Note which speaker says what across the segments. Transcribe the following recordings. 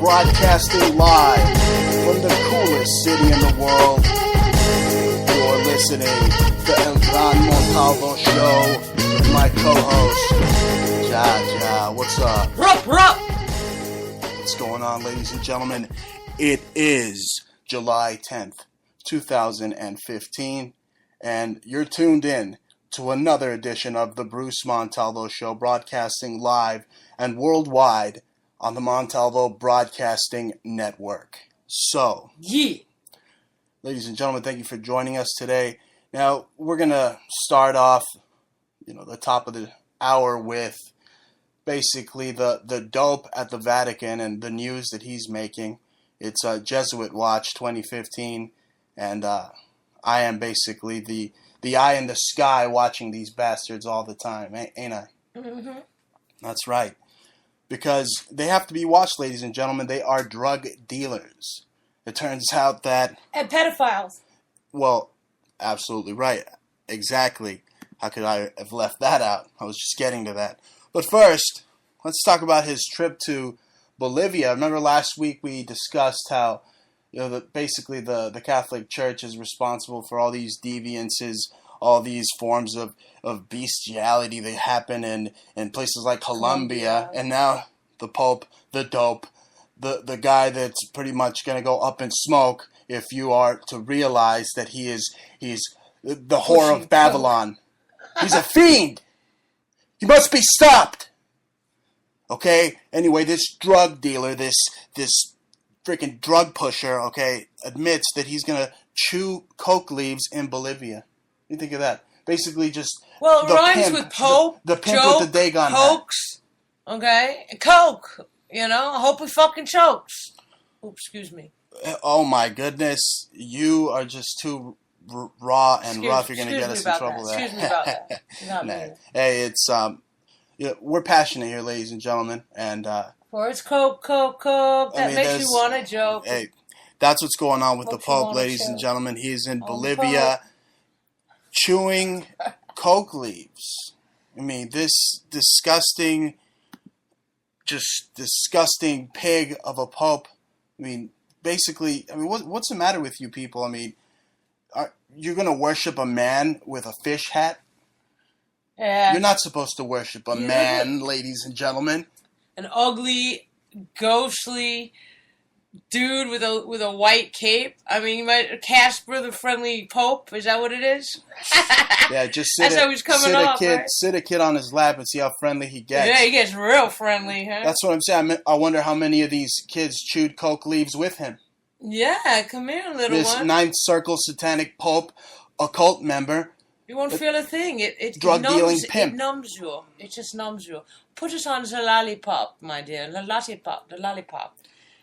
Speaker 1: Broadcasting live from the coolest city in the world. You're listening to El Gran Montalvo Show with my co-host, Ja. What's up?
Speaker 2: Rup!
Speaker 1: What's going on, ladies and gentlemen? It is July 10th, 2015, and you're tuned in to another edition of the Bruce Montalvo Show, broadcasting live and worldwide on the Montalvo Broadcasting Network. So, ladies and gentlemen, thank you for joining us today. Now, we're going to start off, the top of the hour with basically the dope at the Vatican and the news that he's making. It's Jesuit Watch 2015, and I am basically the eye in the sky watching these bastards all the time, ain't I? Mm-hmm. That's right. Because they have to be watched, ladies and gentlemen. They are drug dealers. It turns out that...
Speaker 2: And pedophiles.
Speaker 1: Well, absolutely right. Exactly. How could I have left that out? I was just getting to that. But first, let's talk about his trip to Bolivia. Remember last week we discussed how, basically the Catholic Church is responsible for all these deviances, all these forms of bestiality that happen in places like Colombia. And now the Pope, the dope, the guy that's pretty much going to go up in smoke if you are to realize that he's the whore of Babylon. He's a fiend. He must be stopped. Okay? Anyway, this drug dealer, this freaking drug pusher, admits that he's going to chew coke leaves in Bolivia. What do you think of that? Basically just...
Speaker 2: Well, it rhymes pimp, with Pope,
Speaker 1: the pimp
Speaker 2: joke,
Speaker 1: with the Dagon
Speaker 2: Cokes, okay? Coke, I hope he fucking chokes. Oops, excuse me.
Speaker 1: Oh my goodness. You are just too raw and rough. You're going to get us in trouble there.
Speaker 2: Excuse me about that.
Speaker 1: Nah. Hey, it's... we're passionate here, ladies and gentlemen, and...
Speaker 2: For it's Coke, that makes you want to joke.
Speaker 1: Hey, that's what's going on with the Pope, ladies and gentlemen. He's in Bolivia chewing coke leaves. I mean, this disgusting pig of a Pope. I mean, basically, what's the matter with you people? I mean, you're going to worship a man with a fish hat?
Speaker 2: Yeah.
Speaker 1: You're not supposed to worship a man, ladies and gentlemen.
Speaker 2: An ugly, ghostly dude with a white cape. I mean, Casper the Friendly Pope. Is that what it is?
Speaker 1: Yeah, just sit a kid on his lap and see how friendly he gets.
Speaker 2: Yeah, he gets real friendly, huh?
Speaker 1: That's what I'm saying. I wonder how many of these kids chewed coke leaves with him.
Speaker 2: Yeah, come here, little
Speaker 1: this
Speaker 2: one.
Speaker 1: This ninth circle satanic Pope, a cult member.
Speaker 2: You won't feel a thing. It
Speaker 1: drug dealing pimp.
Speaker 2: It numbs you. It just numbs you. Put it on the lollipop, my dear. The lollipop.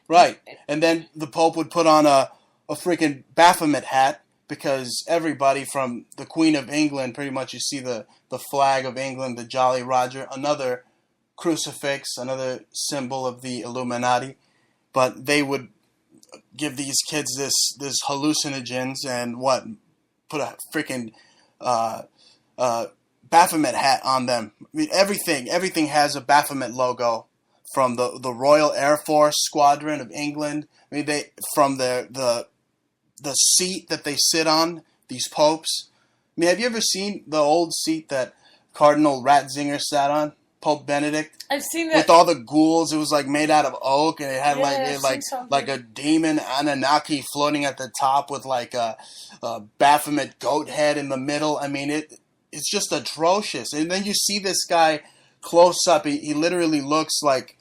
Speaker 1: Right. And then the Pope would put on a freaking Baphomet hat because everybody from the Queen of England, pretty much you see the flag of England, the Jolly Roger, another crucifix, another symbol of the Illuminati. But they would give these kids this hallucinogens and put a freaking Baphomet hat on them. I mean, everything has a Baphomet logo, from the Royal Air Force Squadron of England. I mean, from the seat that they sit on, these popes. I mean, have you ever seen the old seat that Cardinal Ratzinger sat on, Pope Benedict?
Speaker 2: I've seen that.
Speaker 1: With all the ghouls, it was made out of oak, and it had like a demon Anunnaki floating at the top with a Baphomet goat head in the middle. I mean, it's just atrocious. And then you see this guy close up. He literally looks like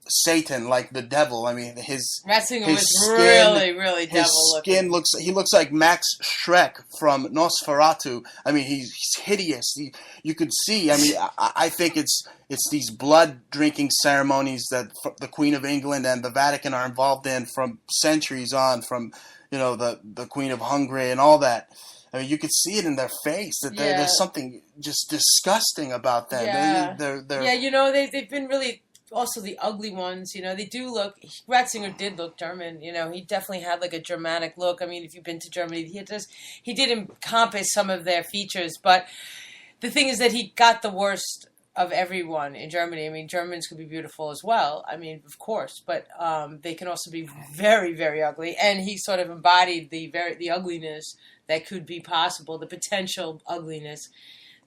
Speaker 1: Satan, like the devil. I mean, his
Speaker 2: Ratzinger was
Speaker 1: skin,
Speaker 2: really devil
Speaker 1: looking. He looks like Max Schreck from Nosferatu. I mean, he's hideous. You could see. I mean, I think it's these blood drinking ceremonies that the Queen of England and the Vatican are involved in from centuries on, from the Queen of Hungary and all that. I mean, you could see it in their face that there's something just disgusting about them.
Speaker 2: Yeah, they've been really also the ugly ones, you know, they do look, Ratzinger did look German, you know, he definitely had like a Germanic look. I mean, if you've been to Germany, he did encompass some of their features, but the thing is that he got the worst of everyone in Germany. I mean, Germans could be beautiful as well. I mean, of course, but they can also be very, very ugly. And he sort of embodied the ugliness that could be possible, the potential ugliness,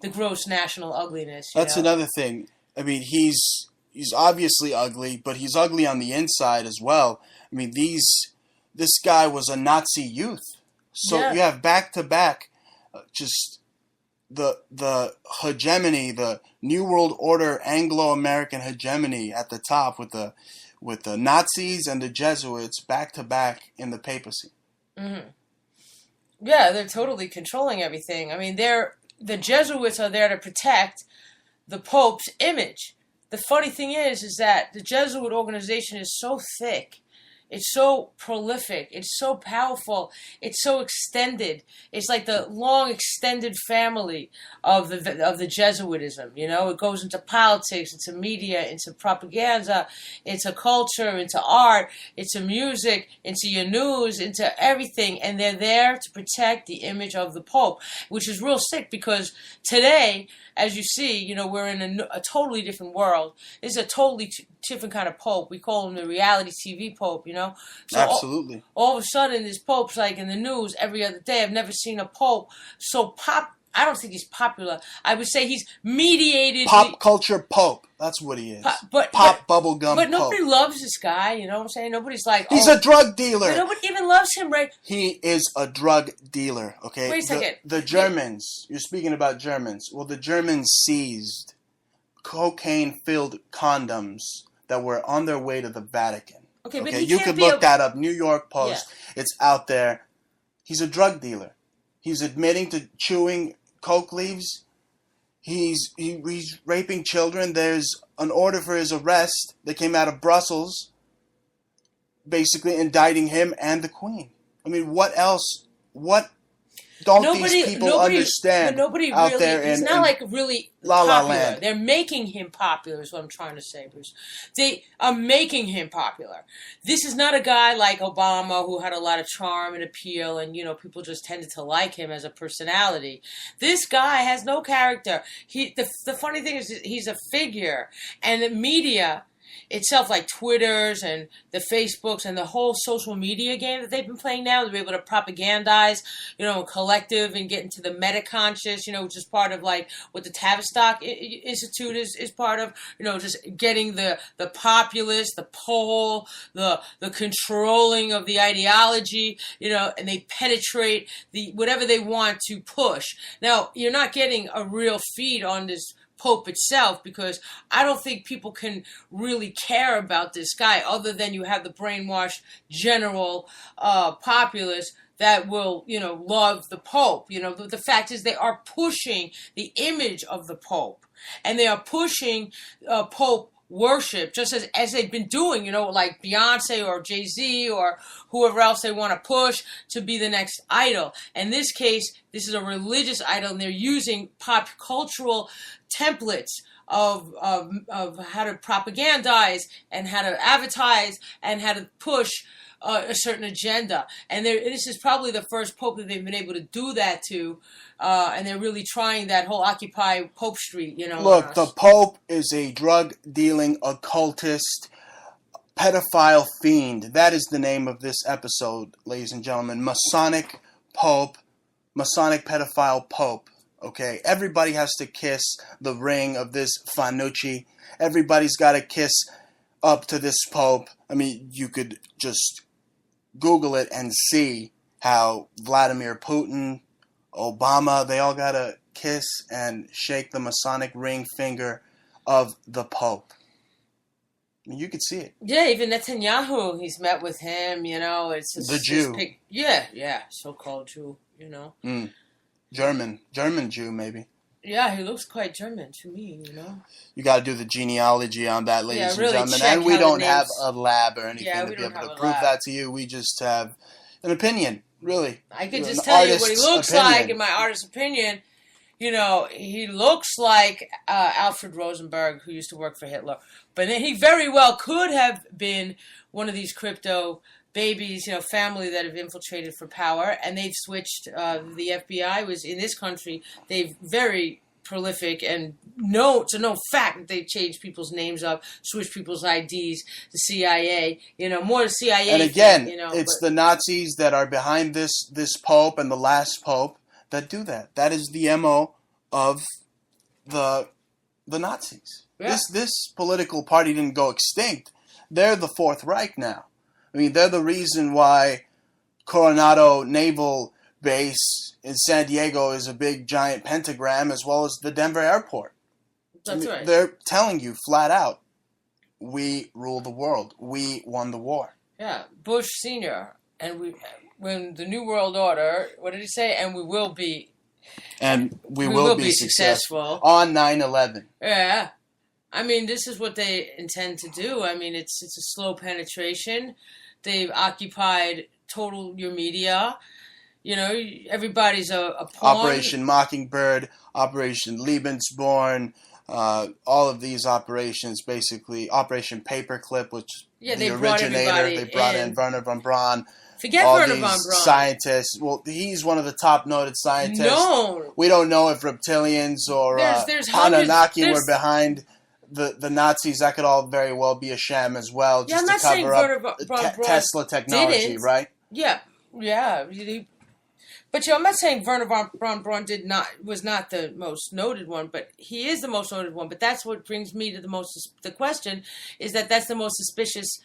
Speaker 2: the gross national ugliness.
Speaker 1: That's another thing. I mean, he's obviously ugly, but he's ugly on the inside as well. I mean, this guy was a Nazi youth. So you have back to back, just the hegemony, the New World Order, Anglo-American hegemony at the top with the Nazis and the Jesuits back to back in the papacy.
Speaker 2: Mm-hmm. Yeah, they're totally controlling everything. I mean, the Jesuits are there to protect the Pope's image. The funny thing is that the Jesuit organization is so thick. It's so prolific. It's so powerful. It's so extended. It's like the long extended family of the Jesuitism. You know, it goes into politics, into media, into propaganda, into culture, into art, into music, into your news, into everything. And they're there to protect the image of the Pope, which is real sick because today, as you see, you know, we're in a totally different world. It's a totally different kind of Pope. We call him the reality TV Pope, you know? So
Speaker 1: Absolutely.
Speaker 2: All of a sudden, this Pope's like in the news every other day. I've never seen a Pope so I don't think he's popular. I would say he's mediated.
Speaker 1: Pop culture Pope. That's what he is. Pop bubblegum Pope.
Speaker 2: But nobody loves this guy, you know what I'm saying? Nobody's like,
Speaker 1: he's a drug dealer.
Speaker 2: Nobody even loves him, right?
Speaker 1: He is a drug dealer, okay?
Speaker 2: Wait a second.
Speaker 1: The Germans, you're speaking about Germans. Well, the Germans seized cocaine-filled condoms that were on their way to the Vatican.
Speaker 2: Okay, but
Speaker 1: you could look that up. New York Post. Yeah. It's out there. He's a drug dealer. He's admitting to chewing coke leaves. He's raping children. There's an order for his arrest that came out of Brussels, basically indicting him and the Queen. I mean, what else? What don't these people understand?
Speaker 2: Nobody
Speaker 1: out
Speaker 2: really.
Speaker 1: There
Speaker 2: he's not like really
Speaker 1: La
Speaker 2: popular.
Speaker 1: La Land.
Speaker 2: They're making him popular. Is what I'm trying to say, Bruce. They are making him popular. This is not a guy like Obama who had a lot of charm and appeal, and you know people just tended to like him as a personality. This guy has no character. The funny thing is he's a figure, and the media itself, like Twitters and the Facebooks and the whole social media game that they've been playing now, they're able to propagandize, you know, collective and get into the meta-conscious, you know, which is part of like what the Tavistock Institute is part of, you know, just getting the populace, the poll, the controlling of the ideology, you know, and they penetrate whatever they want to push. Now, you're not getting a real feed on this Pope itself, because I don't think people can really care about this guy other than you have the brainwashed general populace that will, you know, love the Pope. You know, the fact is they are pushing the image of the Pope, and they are pushing Pope worship, just as they've been doing, you know, like Beyonce or Jay-Z or whoever else they want to push to be the next idol. In this case, this is a religious idol, and they're using pop cultural templates of how to propagandize and how to advertise and how to push a certain agenda. And this is probably the first Pope that they've been able to do that to, and they're really trying that whole Occupy Pope Street, you know.
Speaker 1: Look, the Pope is a drug-dealing occultist, pedophile fiend. That is the name of this episode, ladies and gentlemen. Masonic Pope, Masonic pedophile Pope. Okay, everybody has to kiss the ring of this Fanucci. Everybody's got to kiss up to this Pope. I mean, you could just Google it and see how Vladimir Putin, Obama, they all got to kiss and shake the Masonic ring finger of the Pope. I mean, you could see it.
Speaker 2: Yeah, even Netanyahu, he's met with him, you know. It's just,
Speaker 1: the Jew.
Speaker 2: Yeah, so-called Jew, you know.
Speaker 1: German Jew, maybe.
Speaker 2: Yeah, he looks quite German to me, you know.
Speaker 1: You got to do the genealogy on that, ladies
Speaker 2: really
Speaker 1: and gentlemen. And we don't have a lab or anything to
Speaker 2: we
Speaker 1: be
Speaker 2: don't
Speaker 1: able
Speaker 2: have
Speaker 1: to
Speaker 2: a
Speaker 1: prove
Speaker 2: lab.
Speaker 1: that to you. We just have an opinion, really.
Speaker 2: I could just
Speaker 1: An
Speaker 2: tell you what he
Speaker 1: artist's
Speaker 2: looks
Speaker 1: opinion.
Speaker 2: like, in my artist's opinion. You know, he looks like Alfred Rosenberg, who used to work for Hitler. But he very well could have been one of these crypto babies, you know, family that have infiltrated for power, and they've switched. The FBI was in this country. They've very prolific and know fact that they changed people's names up, switched people's IDs, the CIA, more the CIA.
Speaker 1: And again,
Speaker 2: thing,
Speaker 1: it's the Nazis that are behind this Pope and the last Pope that do that. That is the MO of the Nazis.
Speaker 2: Yeah.
Speaker 1: This political party didn't go extinct. They're the Fourth Reich now. I mean, they're the reason why Coronado Naval Base in San Diego is a big giant pentagram, as well as the Denver airport.
Speaker 2: That's right.
Speaker 1: They're telling you flat out, we rule the world. We won the war.
Speaker 2: Yeah, Bush Sr. And when the New World Order, what did he say? And we will be.
Speaker 1: And we will be successful on 9/11.
Speaker 2: Yeah. I mean, this is what they intend to do. I mean, it's a slow penetration. They've occupied total your media. Everybody's a pawn.
Speaker 1: Operation Mockingbird, Operation Lebensborn, all of these operations, basically Operation Paperclip, which the originator. They brought in Werner von Braun.
Speaker 2: Forget
Speaker 1: all
Speaker 2: Werner
Speaker 1: these
Speaker 2: von Braun.
Speaker 1: Scientists. Well, he's one of the top noted scientists.
Speaker 2: No,
Speaker 1: we don't know if reptilians or Anunnaki were behind the Nazis. That could all very well be a sham as well, just to cover up Tesla technology, right?
Speaker 2: Yeah. But I'm not saying Werner von Braun was not the most noted one, but he is the most noted one. But that's what brings me to the question is that's the most suspicious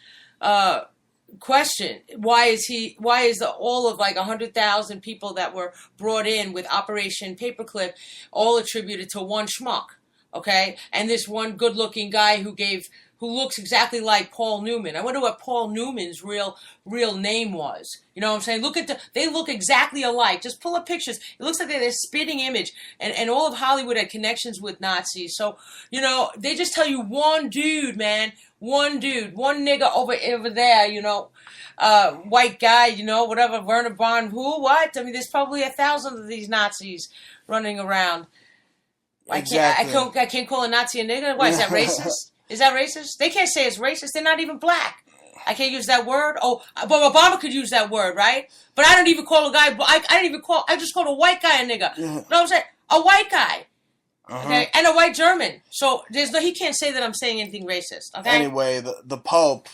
Speaker 2: question. Why is all of like 100,000 people that were brought in with Operation Paperclip all attributed to one schmuck? Okay, and this one good-looking guy who looks exactly like Paul Newman. I wonder what Paul Newman's real name was. You know what I'm saying? They look exactly alike. Just pull up pictures. It looks like they're a spitting image. And all of Hollywood had connections with Nazis. So, they just tell you one dude, man. One dude, one nigga over there, white guy, whatever, Werner von what? I mean, there's probably 1,000 of these Nazis running around.
Speaker 1: Exactly.
Speaker 2: I can't call a Nazi a nigga? Why, is that racist? Is that racist? They can't say it's racist. They're not even black. I can't use that word. Oh, but Obama could use that word, right? But I don't even call a guy. I just called a white guy a nigga. You know what I'm saying? A white guy. Okay, and a white German. So he can't say that I'm saying anything racist. Okay.
Speaker 1: Anyway, the Pope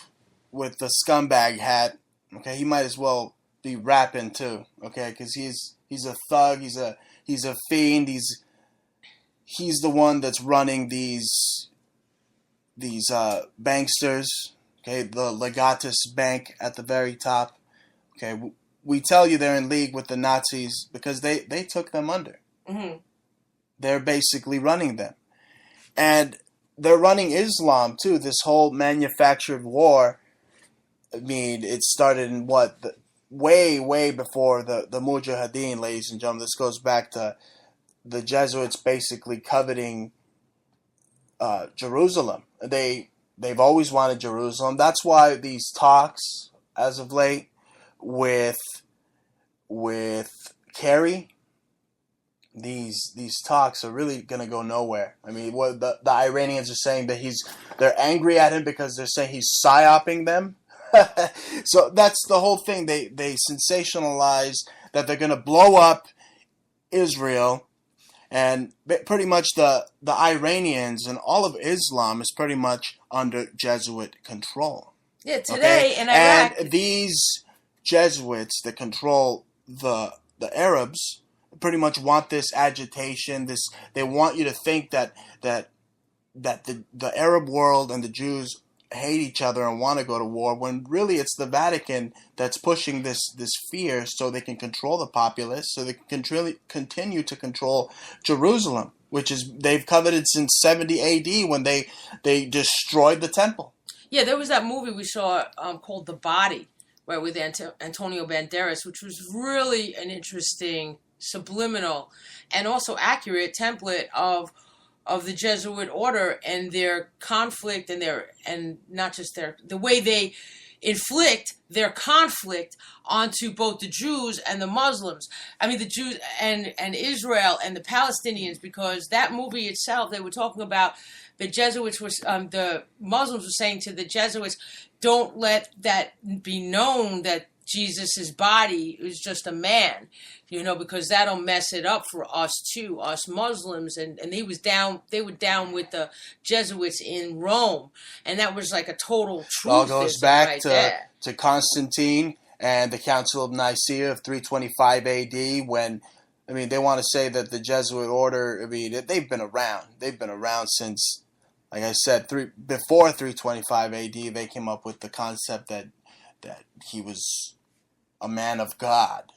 Speaker 1: with the scumbag hat. Okay, he might as well be rapping too. Okay, because he's a thug. He's a fiend. He's the one that's running these banksters. Okay, the Legatus Bank at the very top. Okay, we tell you they're in league with the Nazis because they took them under. Mm-hmm. They're basically running them. And they're running Islam, too. This whole manufactured war, I mean, it started in way, way before the Mujahideen, ladies and gentlemen. This goes back to the Jesuits basically coveting Jerusalem. They've always wanted Jerusalem. That's why these talks, as of late, with Kerry, these talks are really going to go nowhere. I mean, what the Iranians are saying that they're angry at him because they're saying he's psyoping them. So that's the whole thing. They sensationalize that they're going to blow up Israel, and pretty much the Iranians and all of Islam is pretty much under Jesuit control.
Speaker 2: Yeah, today in Iraq.
Speaker 1: And these Jesuits that control the Arabs pretty much want this agitation. They want you to think that the Arab world and the Jews hate each other and want to go to war, when really it's the Vatican that's pushing this fear so they can control the populace, so they can continue to control Jerusalem, which is they've coveted since 70 AD when they destroyed the temple.
Speaker 2: Yeah, there was that movie we saw called The Body, right, with Antonio Banderas, which was really an interesting, subliminal, and also accurate template of the Jesuit order and their conflict and not just the way they inflict their conflict onto both the Jews and the Muslims. I mean, the Jews and Israel and the Palestinians, because that movie itself, they were talking about the Jesuits the Muslims were saying to the Jesuits, don't let that be known that Jesus's body was just a man, because that'll mess it up for us too, us Muslims. And they were down with the Jesuits in Rome, and that was like a total
Speaker 1: It all
Speaker 2: truth
Speaker 1: goes back
Speaker 2: right there.
Speaker 1: to Constantine and the Council of Nicaea of 325 A.D. when, they want to say that the Jesuit order, they've been around. They've been around since, like I said, before 325 A.D. They came up with the concept that he was a man of God.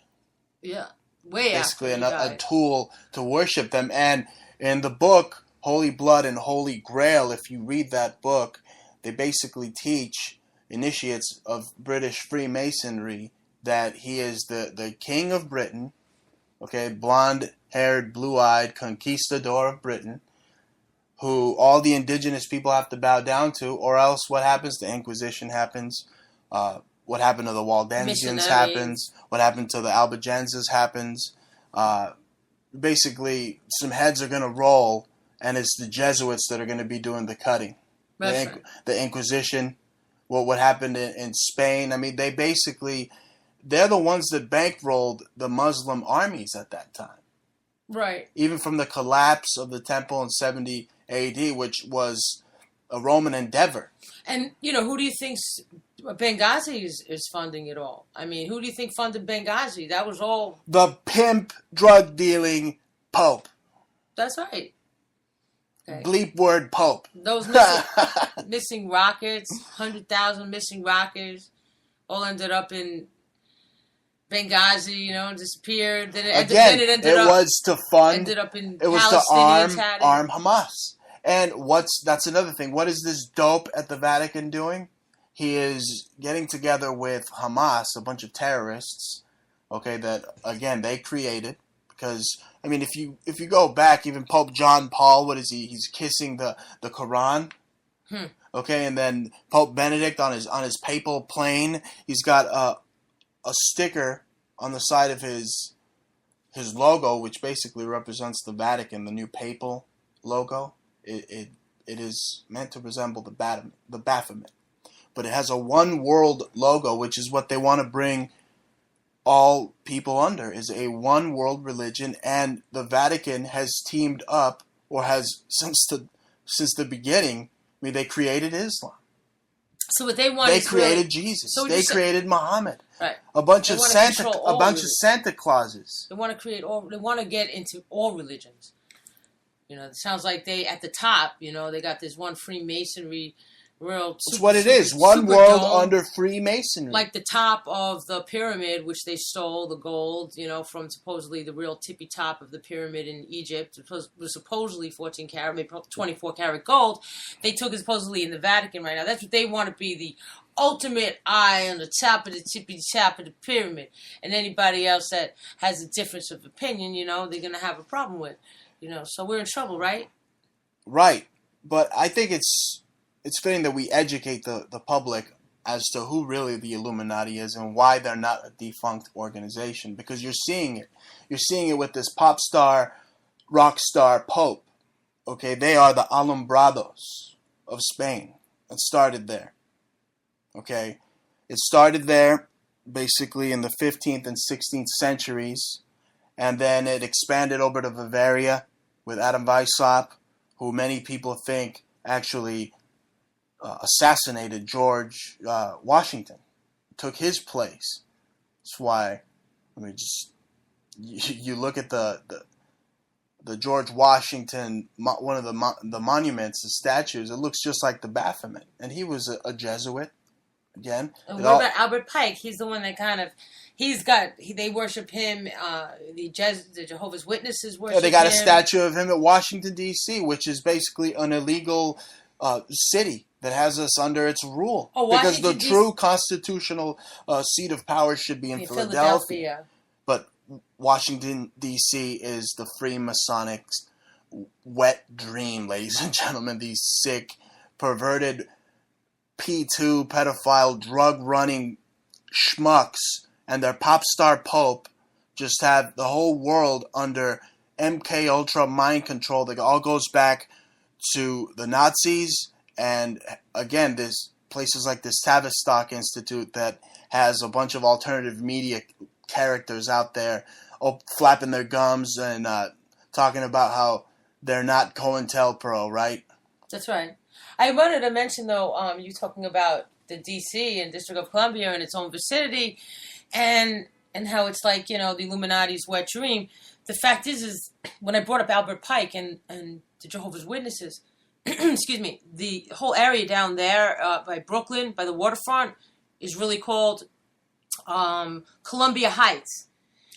Speaker 2: Yeah, way
Speaker 1: basically
Speaker 2: after
Speaker 1: a tool to worship them. And in the book Holy Blood and Holy Grail, if you read that book, they basically teach initiates of British Freemasonry that he is the king of Britain, okay, blonde-haired, blue-eyed conquistador of Britain, who all the indigenous people have to bow down to, or else what happens? The Inquisition happens. What happened to the Waldensians happens. What happened to the Albigenses happens. Basically, some heads are going to roll, and it's the Jesuits that are going to be doing the cutting. The Inquisition, what happened in Spain. They're the ones that bankrolled the Muslim armies at that time.
Speaker 2: Right.
Speaker 1: Even from the collapse of the temple in 70 AD, which was a Roman endeavor.
Speaker 2: And, who do you think Benghazi is funding it all? Who do you think funded Benghazi? That was all...
Speaker 1: The pimp, drug-dealing Pope.
Speaker 2: That's right. Okay.
Speaker 1: Bleep word Pope.
Speaker 2: Those missing rockets, 100,000 missing rockets, all ended up in Benghazi, disappeared. Then it
Speaker 1: was to fund.
Speaker 2: Ended up in
Speaker 1: it was
Speaker 2: Palestinians
Speaker 1: to arm Hamas. And that's another thing. What is this dope at the Vatican doing? He is getting together with Hamas, a bunch of terrorists, okay, that again they created. Because if you go back, even Pope John Paul, what is he? He's kissing the Quran. Okay, and then Pope Benedict on his papal plane, he's got a sticker on the side of his logo, which basically represents the Vatican, the new papal logo. It is meant to resemble the Baphomet, but it has a one world logo, which is what they want to bring all people under, is a one world religion. And the Vatican has teamed up, or has since the beginning. They created Islam.
Speaker 2: So what they want,
Speaker 1: they created Jesus. So they created Muhammad.
Speaker 2: Right.
Speaker 1: A bunch of Santa Clauses.
Speaker 2: They want to create all. They want to get into all religions. It sounds like they at the top. They got this one Freemasonry.
Speaker 1: That's what it is. One world under Freemasonry.
Speaker 2: Like the top of the pyramid, which they stole the gold, from supposedly the real tippy top of the pyramid in Egypt. It was supposedly 14 karat, maybe 24 karat gold. They took it supposedly in the Vatican right now. That's what they want to be, the ultimate eye on the top of the tippy top of the pyramid. And anybody else that has a difference of opinion, they're going to have a problem with. So we're in trouble, right?
Speaker 1: Right. But I think it's fitting that we educate the public as to who really the Illuminati is and why they're not a defunct organization. Because you're seeing it. You're seeing it with this pop star, rock star Pope. Okay, they are the Alumbrados of Spain. It started there. Okay, it started there basically in the 15th and 16th centuries. And then it expanded over to Bavaria with Adam Weishaupt, who many people think actually assassinated George Washington, took his place. That's why, you look at the George Washington, one of the monuments, the statues, it looks just like the Baphomet, and he was a Jesuit. Again,
Speaker 2: and what about Albert Pike? He's the one that kind of. They worship him. The Jehovah's Witnesses worship him.
Speaker 1: They got a statue of him at Washington, D.C., which is basically an illegal city that has us under its rule. Because the true constitutional seat of power should be in Philadelphia. But Washington, D.C. is the Freemasonic wet dream, ladies and gentlemen. These sick, perverted, P2, pedophile, drug-running schmucks and their pop star Pope just have the whole world under MK Ultra mind control that all goes back to the Nazis and again this places like this Tavistock Institute that has a bunch of alternative media characters out there flapping their gums and talking about how they're not COINTELPRO, right?
Speaker 2: That's right. I wanted to mention, though, you talking about the D.C. and District of Columbia and its own vicinity, and how it's like, the Illuminati's wet dream. The fact is when I brought up Albert Pike and the Jehovah's Witnesses, excuse me, the whole area down there by Brooklyn, by the waterfront, is really called Columbia Heights.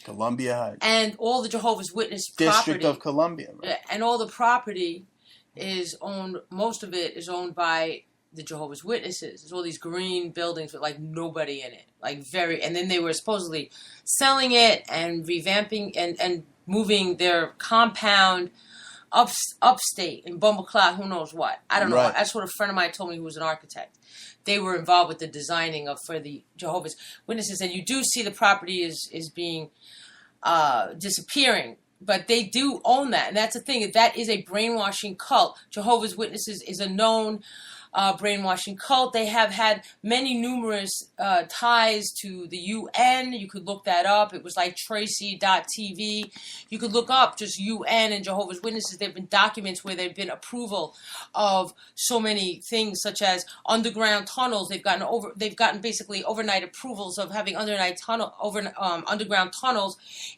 Speaker 1: Columbia Heights.
Speaker 2: And all the Jehovah's Witness
Speaker 1: District
Speaker 2: property,
Speaker 1: of Columbia. Right?
Speaker 2: And all the property is owned, most of it is owned by the Jehovah's Witnesses. There's all these green buildings with like nobody in it. And then they were supposedly selling it and revamping and moving their compound upstate in Bumbleclad, who knows what. I don't know.
Speaker 1: Right.
Speaker 2: That's what a friend of mine told me who was an architect. They were involved with the designing for the Jehovah's Witnesses, and you do see the property is being disappearing, but they do own that, and that's the thing. That is a brainwashing cult. Jehovah's Witnesses is a known brainwashing cult. They have had numerous ties to the UN. You could look that up. It was like Tracy.tv. You could look up just UN and Jehovah's Witnesses. There have been documents where there have been approval of so many things, such as underground tunnels. They've gotten basically overnight approvals of having underground tunnels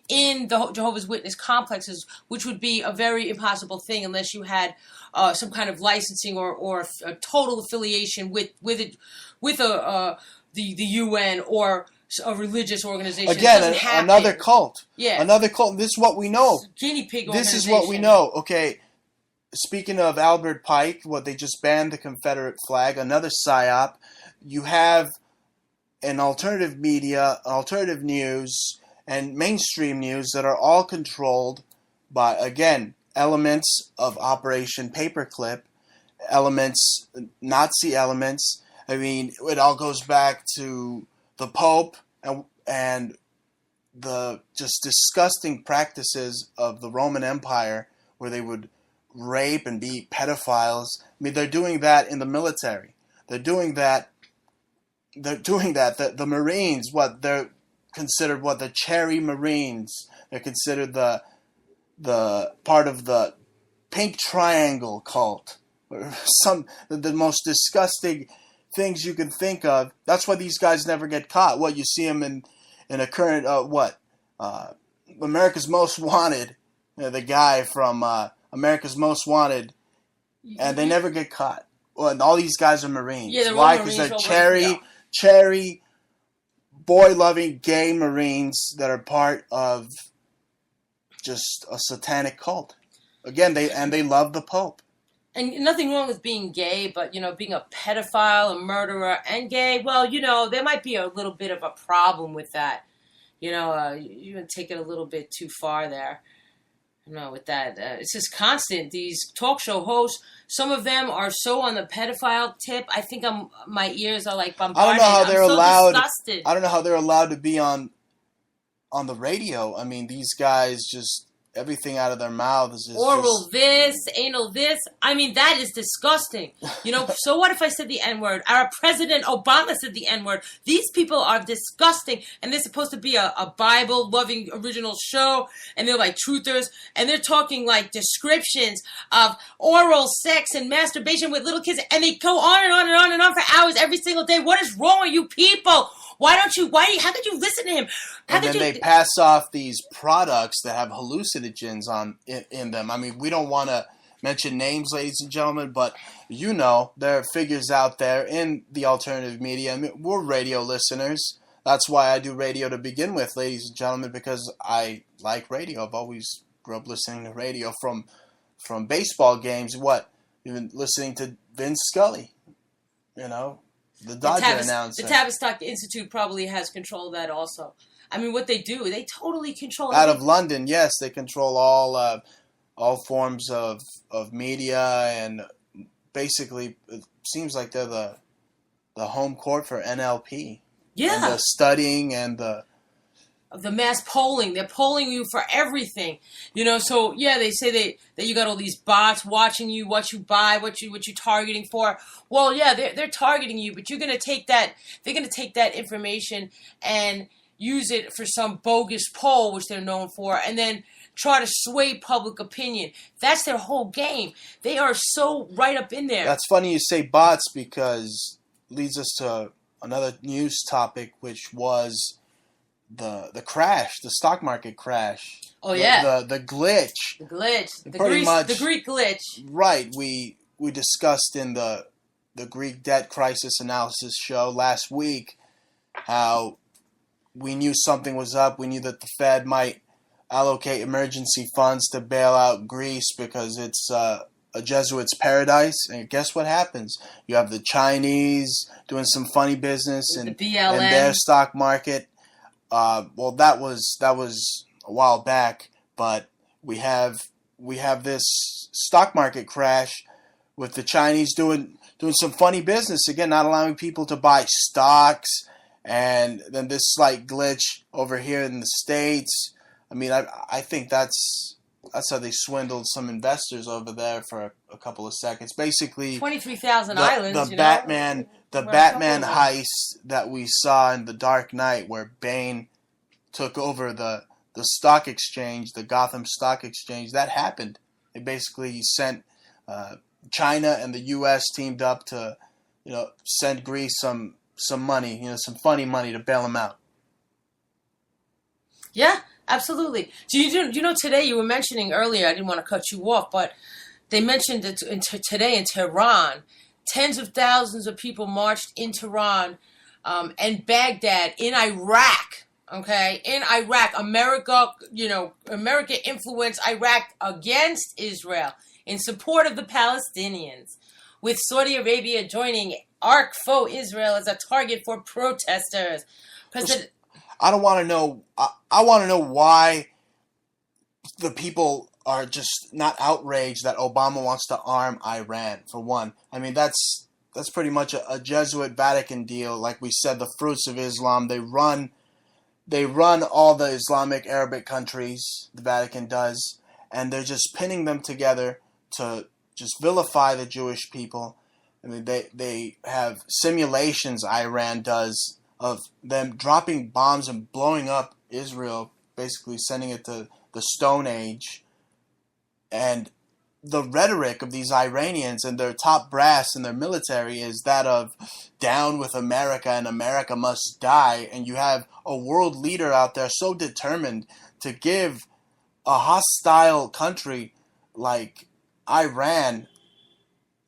Speaker 2: in the Jehovah's Witness complexes, which would be a very impossible thing unless you had some kind of licensing or a total affiliation with the UN or a religious organization.
Speaker 1: Again, another cult.
Speaker 2: Yeah,
Speaker 1: another cult. This is what we know.
Speaker 2: Guinea pig.
Speaker 1: This is what we know. Okay. Speaking of Albert Pike, they just banned the Confederate flag. Another psyop. You have an alternative media, alternative news, and mainstream news that are all controlled by, again, elements of Operation Paperclip, Nazi elements. I mean, it all goes back to the Pope and the just disgusting practices of the Roman Empire, where they would rape and be pedophiles. I mean, they're doing that in the military. They're doing that. The Marines, they're considered the Cherry Marines. They're considered the part of the Pink Triangle cult, the most disgusting things you can think of. That's why these guys never get caught. You see them in a current America's Most Wanted, the guy from America's Most Wanted, and they never get caught. Well, and all these guys are Marines.
Speaker 2: Yeah, they're
Speaker 1: why?
Speaker 2: all
Speaker 1: Because
Speaker 2: Marines.
Speaker 1: they're cherry, boy-loving gay Marines that are part of just a satanic cult. Again, they love the Pope.
Speaker 2: And nothing wrong with being gay, but, being a pedophile, a murderer, and gay, well, there might be a little bit of a problem with that. You take it a little bit too far there. With that. It's just constant. These talk show hosts, some of them are so on the pedophile tip. I think my ears are like bombarded.
Speaker 1: I don't know how they're allowed.
Speaker 2: Disgusted.
Speaker 1: I don't know how they're allowed to be on the radio. I mean, these guys just everything out of their mouths is
Speaker 2: oral this, anal this. I mean, that is disgusting. So what if I said the N-word? Our President Obama said the N-word. These people are disgusting, and they're supposed to be a Bible-loving original show, and they're like truthers, and they're talking like descriptions of oral sex and masturbation with little kids, and they go on and on and on and on for hours every single day. What is wrong with you people? How could you listen to him?
Speaker 1: They pass off these products that have hallucinogens in them. I mean, we don't want to mention names, ladies and gentlemen, but there are figures out there in the alternative media. I mean, we're radio listeners. That's why I do radio to begin with, ladies and gentlemen, because I like radio. I've always grew up listening to radio from baseball games. Even listening to Vince Scully, the Dodger announcer.
Speaker 2: The Tavistock Institute probably has control of that also. I mean, what they do, they totally control.
Speaker 1: Out of London, yes, they control all forms of media, and basically, it seems like they're the home court for NLP.
Speaker 2: Yeah.
Speaker 1: And the studying and the
Speaker 2: the mass polling. They're polling you for everything, So yeah, they say that you got all these bots watching you, what you buy, what you're targeting for. Well, yeah, they're targeting you, but you're gonna take that. They're gonna take that information and use it for some bogus poll, which they're known for, and then try to sway public opinion. That's their whole game. They are so right up in there.
Speaker 1: That's funny you say bots, because leads us to another news topic, which was the crash, the stock market crash.
Speaker 2: Oh yeah,
Speaker 1: the glitch.
Speaker 2: The Greek glitch.
Speaker 1: Right. We discussed in the Greek debt crisis analysis show last week how we knew something was up. We knew that the Fed might allocate emergency funds to bail out Greece because it's a Jesuit's paradise. And guess what happens? You have the Chinese doing some funny business in their stock market. Well, that was a while back, but we have this stock market crash with the Chinese doing some funny business again, not allowing people to buy stocks, and then this slight glitch over here in the States. I mean, I think that's how they swindled some investors over there for a couple of seconds. Basically,
Speaker 2: 23,000 islands.
Speaker 1: The Batman heist that we saw in The Dark Knight, where Bane took over the stock exchange, the Gotham Stock Exchange. That happened. They basically sent China and the U.S. teamed up to, send Greece some money, some funny money to bail them out.
Speaker 2: Yeah, absolutely. So today you were mentioning earlier, I didn't want to cut you off, but they mentioned that today in Tehran, tens of thousands of people marched in Tehran and Baghdad in Iraq. Okay, in Iraq, America influenced Iraq against Israel in support of the Palestinians, with Saudi Arabia joining arc foe Israel as a target for protesters.
Speaker 1: I don't want to know. I want to know why the people are just not outraged that Obama wants to arm Iran. For one, I mean that's pretty much a Jesuit Vatican deal. Like we said, the fruits of Islam. They run all the Islamic Arabic countries. The Vatican does, and they're just pinning them together to just vilify the Jewish people. I mean, they have simulations, Iran does, of them dropping bombs and blowing up Israel, basically sending it to the Stone Age. And the rhetoric of these Iranians and their top brass in their military is that of down with America and America must die. And you have a world leader out there so determined to give a hostile country like Iran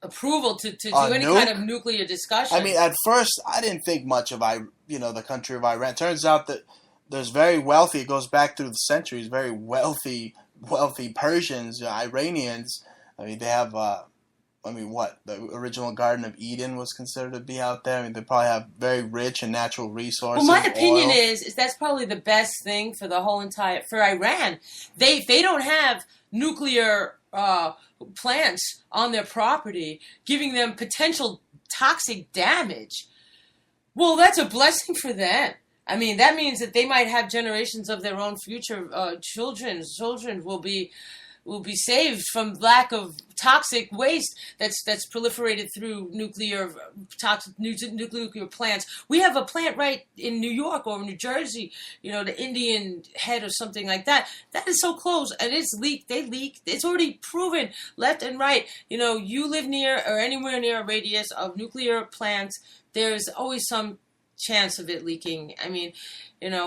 Speaker 2: approval to do any kind of nuclear discussion.
Speaker 1: I mean, at first, I didn't think much of the country of Iran. Turns out that there's very wealthy. It goes back through the centuries. Very wealthy Persians, Iranians. I mean, they have. The original Garden of Eden was considered to be out there. I mean, they probably have very rich and natural resources.
Speaker 2: Well, my opinion is that's probably the best thing for the whole for Iran. They don't have nuclear plants on their property, giving them potential toxic damage. Well, that's a blessing for them. I mean, that means that they might have generations of their own future children. Children will be saved from lack of toxic waste that's proliferated through nuclear plants. We have a plant right in New York or New Jersey, the Indian Head or something like that. That is so close, and it's leaked. They leak. It's already proven left and right. You live near or anywhere near a radius of nuclear plants, there's always some chance of it leaking. I mean,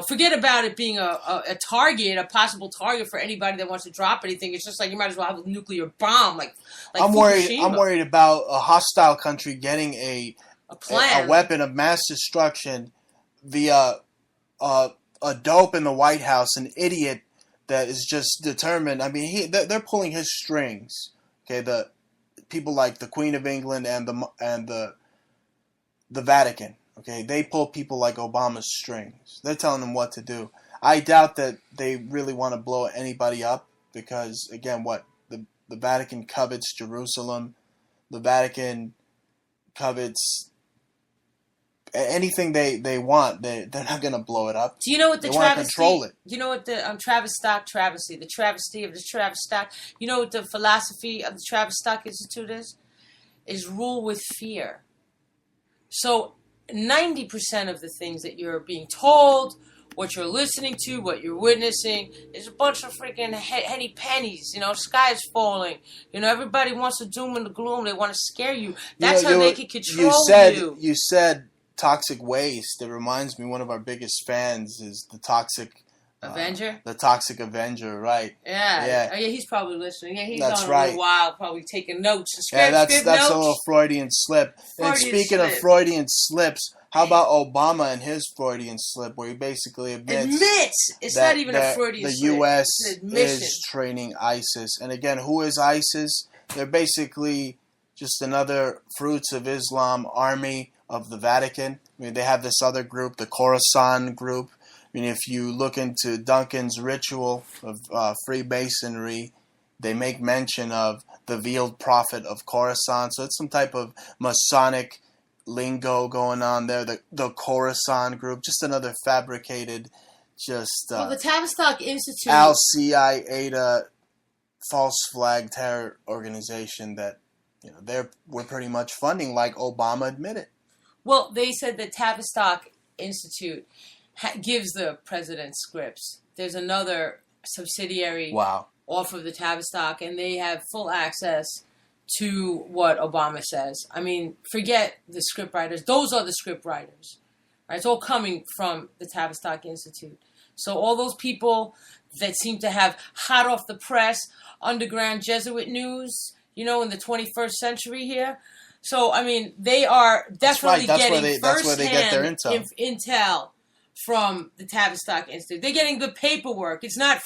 Speaker 2: forget about it being a possible target for anybody that wants to drop anything. It's just like you might as well have a nuclear bomb, like
Speaker 1: I'm
Speaker 2: Fukushima.
Speaker 1: I'm worried about a hostile country getting a weapon of mass destruction via a dope in the White House, an idiot that is just determined. I mean, they're pulling his strings. Okay, the people like the Queen of England and the Vatican. Okay, they pull people like Obama's strings. They're telling them what to do. I doubt that they really want to blow anybody up because, again, the Vatican covets Jerusalem. The Vatican covets anything they want, they're not going to blow it up.
Speaker 2: Do you know what the
Speaker 1: They want to
Speaker 2: travesty?
Speaker 1: control it.
Speaker 2: You know what the Travis Stock travesty? The travesty of the Travis Stock. You know what the philosophy of the Travis Stock Institute is? Is rule with fear. So 90% of the things that you're being told, what you're listening to, what you're witnessing, is a bunch of freaking heady pennies. You know, sky's falling. You know, everybody wants the doom and the gloom. They want to scare you. That's how they can control you.
Speaker 1: You said toxic waste. It reminds me, one of our biggest fans is the Toxic
Speaker 2: Avenger?
Speaker 1: The Toxic Avenger, right.
Speaker 2: Yeah. Oh, yeah, he's probably listening. Yeah, he's
Speaker 1: that's
Speaker 2: on
Speaker 1: right.
Speaker 2: a little while, probably taking notes.
Speaker 1: That's
Speaker 2: notes.
Speaker 1: a little Freudian slip. And speaking of Freudian slips, how about Obama and his Freudian slip, where he basically admits
Speaker 2: it's not even a Freudian slip.
Speaker 1: The U.S. is training ISIS. And again, who is ISIS? They're basically just another Fruits of Islam army of the Vatican. I mean, they have this other group, the Khorasan group. I mean, if you look into Duncan's ritual of Freemasonry, they make mention of the veiled prophet of Khorasan. So it's some type of Masonic lingo going on there. The Khorasan group, just another fabricated,
Speaker 2: well, the Tavistock Institute,
Speaker 1: Al-Qaeda false flag terror organization that we're pretty much funding, like Obama admitted.
Speaker 2: Well, they said that Tavistock Institute gives the president scripts. There's another subsidiary off of the Tavistock, and they have full access to what Obama says. I mean, forget the script writers. Those are the script writers. Right? It's all coming from the Tavistock Institute. So all those people that seem to have hot off the press underground Jesuit news, in the 21st century here. So, I mean, they are definitely getting first-hand intel from the Tavistock Institute. They're getting the paperwork. They're not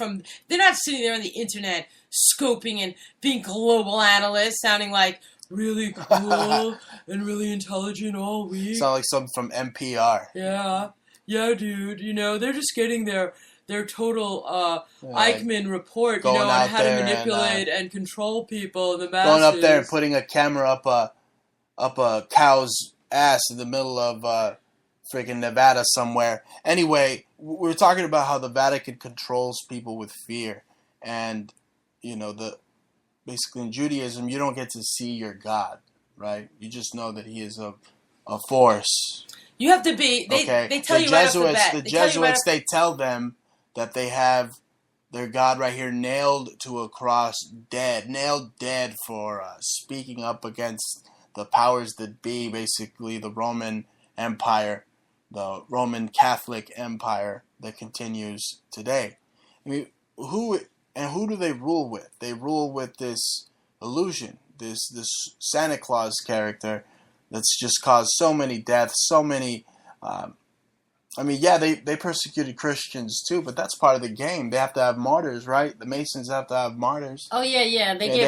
Speaker 2: sitting there on the internet scoping and being global analysts, sounding like really cool and really intelligent all week.
Speaker 1: Sound like something from NPR.
Speaker 2: Yeah, dude. They're just getting their total Eichmann report, on how to manipulate and control people, the masses.
Speaker 1: Going up there and putting a camera up a cow's ass in the middle of freaking Nevada somewhere. Anyway, we're talking about how the Vatican controls people with fear, and basically in Judaism you don't get to see your God, right? You just know that he is a force.
Speaker 2: You have to be. They tell you right off the bat.
Speaker 1: The Jesuits, they tell them that they have their God right here nailed to a cross, nailed dead for speaking up against the powers that be, basically the Roman Empire, the Roman Catholic Empire that continues today. I mean, who do they rule with? They rule with this illusion, this Santa Claus character that's just caused so many deaths, so many. They persecuted Christians too, but that's part of the game. They have to have martyrs, right? The Masons have to have martyrs.
Speaker 2: Oh yeah.
Speaker 1: They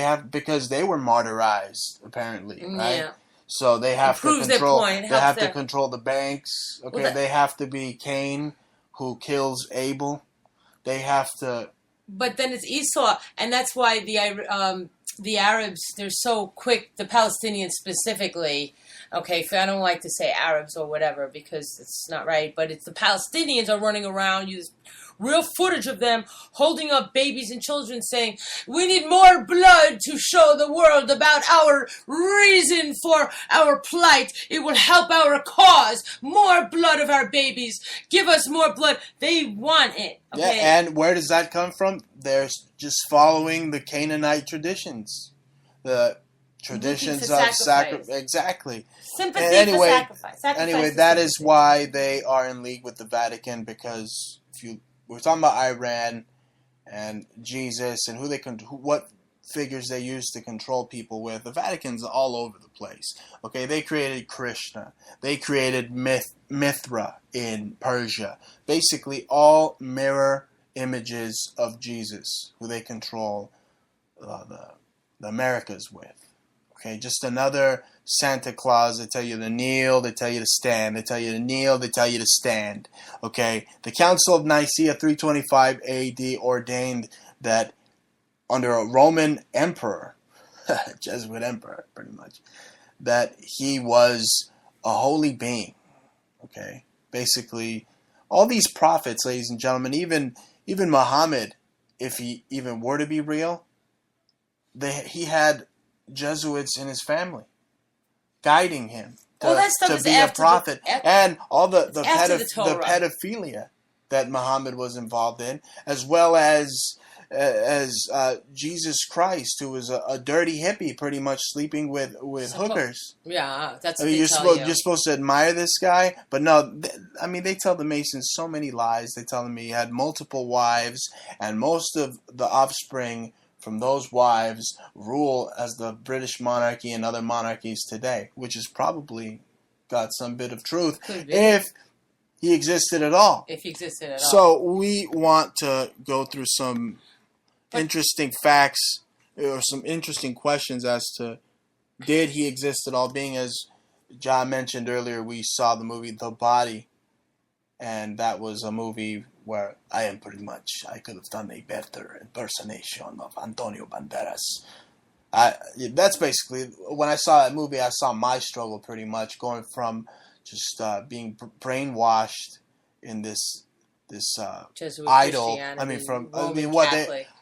Speaker 1: have because they were martyrized apparently, right? Yeah. So they have to control. They have to control the banks. Okay, well, they have to be Cain, who kills Abel. They have to.
Speaker 2: But then it's Esau, and that's why the Arabs, they're so quick. The Palestinians specifically. Okay, I don't like to say Arabs or whatever because it's not right, but it's the Palestinians are running around. There's real footage of them holding up babies and children saying, we need more blood to show the world about our reason for our plight. It will help our cause. More blood of our babies. Give us more blood. They want it. Okay?
Speaker 1: Yeah, and where does that come from? They're just following the Canaanite traditions. The traditions of sacrifice. Exactly.
Speaker 2: Sympathy for sacrifice.
Speaker 1: Anyway, that is why they are in league with the Vatican, because we're talking about Iran and Jesus and what figures they use to control people with. The Vatican's all over the place. Okay, they created Krishna. They created Mithra in Persia. Basically, all mirror images of Jesus, who they control the Americas with. Okay, just another Santa Claus. They tell you to kneel, they tell you to stand. They tell you to kneel, they tell you to stand. Okay, the Council of Nicaea 325 AD ordained that under a Roman emperor, Jesuit emperor pretty much, that he was a holy being. Okay, basically, all these prophets, ladies and gentlemen, even Muhammad, if he even were to be real, he had Jesuits in his family guiding him
Speaker 2: All that stuff
Speaker 1: to
Speaker 2: is
Speaker 1: be a
Speaker 2: after
Speaker 1: prophet, and all the
Speaker 2: after the Torah.
Speaker 1: pedophilia that Muhammad was involved in, as well as Jesus Christ, who was a dirty hippie, pretty much sleeping with hookers.
Speaker 2: Yeah, that's
Speaker 1: I
Speaker 2: what
Speaker 1: mean,
Speaker 2: they tell you.
Speaker 1: you're supposed to admire this guy, but no. They tell the Masons so many lies. They tell them he had multiple wives, and most of the offspring from those wives rule as the British monarchy and other monarchies today, which is probably got some bit of truth if he existed at all.
Speaker 2: If he existed at all.
Speaker 1: So we want to go through some interesting facts or some interesting questions as to did he exist at all, being as John mentioned earlier, we saw the movie The Body, and that was a movie where I could have done a better impersonation of Antonio Banderas. That's basically, when I saw that movie, I saw my struggle pretty much, going from just being brainwashed in this idol. I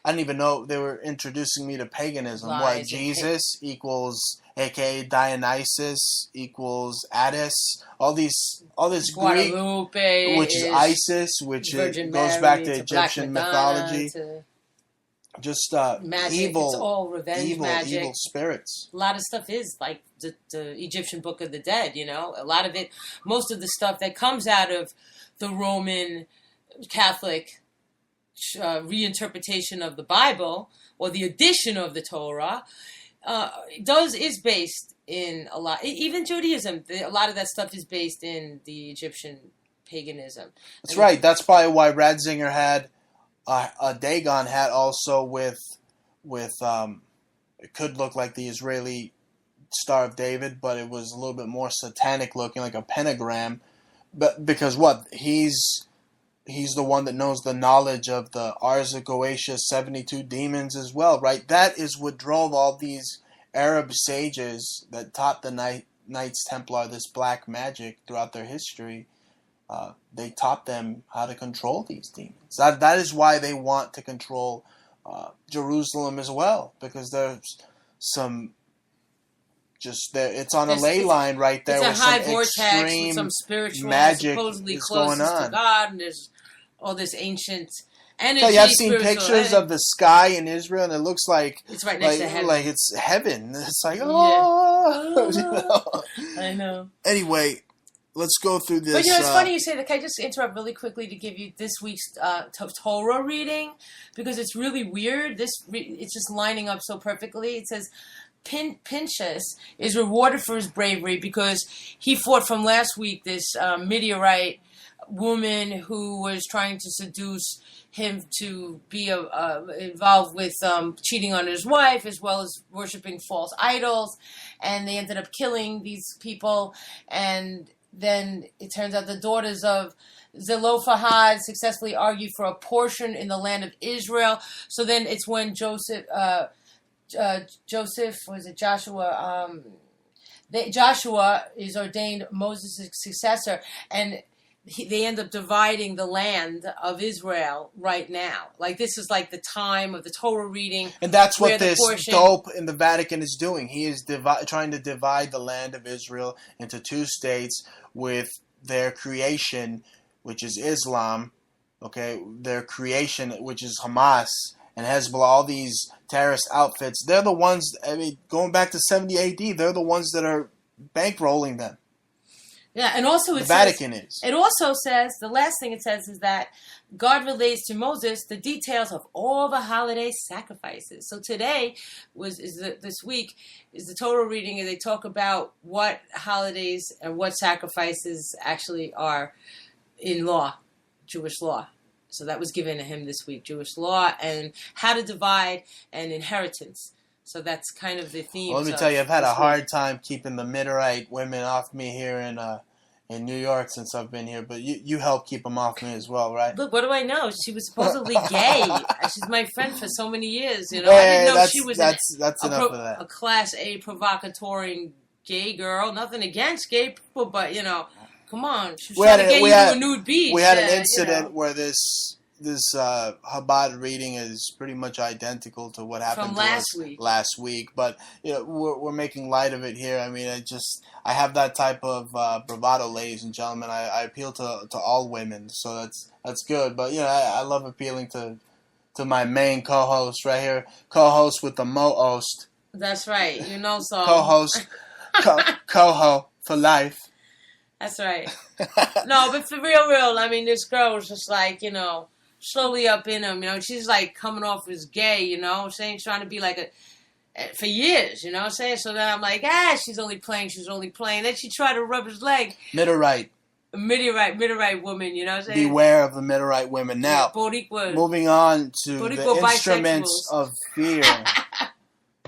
Speaker 1: didn't even know they were introducing me to paganism. What Jesus equals, aka Dionysus equals Attis. All this
Speaker 2: Guadalupe,
Speaker 1: Greek, which is Isis, which goes back to Egyptian mythology. Just
Speaker 2: magic.
Speaker 1: Evil,
Speaker 2: it's all revenge magic.
Speaker 1: Evil spirits.
Speaker 2: A lot of stuff is like the Egyptian Book of the Dead. A lot of it, most of the stuff that comes out of the Roman Catholic reinterpretation of the Bible or the addition of the Torah is based in a lot. Even Judaism, a lot of that stuff is based in the Egyptian paganism.
Speaker 1: That's right. That's probably why Ratzinger had a Dagon hat also with it could look like the Israeli Star of David, but it was a little bit more satanic looking, like a pentagram. But because he's the one that knows the knowledge of the Ars Goetia 72 demons as well, right? That is what drove all these Arab sages that taught the Knights Templar this black magic throughout their history. They taught them how to control these demons. That is why they want to control Jerusalem as well, because there's some it's on a ley line right there.
Speaker 2: It's a high vortex with some spiritual
Speaker 1: magic
Speaker 2: supposedly closest to God, and there's all this ancient energy.
Speaker 1: So I've seen pictures of the sky in Israel, and it looks like
Speaker 2: it's right next to heaven.
Speaker 1: Like it's heaven. It's like
Speaker 2: I know.
Speaker 1: Anyway, let's go through this.
Speaker 2: But it's funny you say that. Can I just interrupt really quickly to give you this week's Torah reading, because it's really weird. It's just lining up so perfectly. It says Pinchas is rewarded for his bravery because he fought from last week this Midianite woman who was trying to seduce him to be involved with cheating on his wife, as well as worshiping false idols, and they ended up killing these people. And then it turns out the daughters of Zelophehad successfully argued for a portion in the land of Israel. So then it's when Joshua, Joshua is ordained Moses' successor, and they end up dividing the land of Israel right now. Like, this is like the time of the Torah reading.
Speaker 1: And that's what this dope in the Vatican is doing. He is trying to divide the land of Israel into two states with their creation, which is Islam, okay, their creation, which is Hamas, and Hezbollah, all these terrorist outfits. They're the ones, going back to 70 AD, they're the ones that are bankrolling them.
Speaker 2: Yeah, and also
Speaker 1: the Vatican is.
Speaker 2: It also says, the last thing it says is that God relays to Moses the details of all the holiday sacrifices. So today this week is the Torah reading, and they talk about what holidays and what sacrifices actually are in law, Jewish law. So that was given to him this week, Jewish law and how to divide and inheritance. So that's kind of the theme.
Speaker 1: Well, let me tell you, I've had a hard time keeping the Midianite women off me here in New York since I've been here. But you help keep them off me as well, right?
Speaker 2: Look, what do I know? She was supposedly gay. She's my friend for so many years. I didn't know she was
Speaker 1: that's enough of that.
Speaker 2: A Class A provocateur gay girl. Nothing against gay people, but you know, come on, she was
Speaker 1: We
Speaker 2: trying
Speaker 1: had
Speaker 2: to
Speaker 1: a-
Speaker 2: get
Speaker 1: we
Speaker 2: you
Speaker 1: had-
Speaker 2: to a nude beach.
Speaker 1: We had an
Speaker 2: you
Speaker 1: incident
Speaker 2: know,
Speaker 1: where this Chabad reading is pretty much identical to what happened
Speaker 2: from
Speaker 1: to
Speaker 2: last
Speaker 1: us
Speaker 2: week.
Speaker 1: last week, but you know we're making light of it here. I mean, I have that type of bravado, ladies and gentlemen. I appeal to all women, so that's good. But you know, I love appealing to my main co-host right here, co-host with the most,
Speaker 2: That's right. You know, so
Speaker 1: co-host, coho for life.
Speaker 2: that's right. No, but for real, I mean, this girl was just like, you know, slowly up in him. You know, she's like coming off as gay. You know, what I'm saying, trying to be like for years. You know, what I'm saying. So then I'm like, she's only playing. Then she tried to rub his leg.
Speaker 1: Middleite.
Speaker 2: Middleite woman. You know, what I'm saying.
Speaker 1: Beware of the Middleite women. Now,
Speaker 2: Boricua.
Speaker 1: moving on to
Speaker 2: Boricua
Speaker 1: the instruments
Speaker 2: bisexuals.
Speaker 1: of fear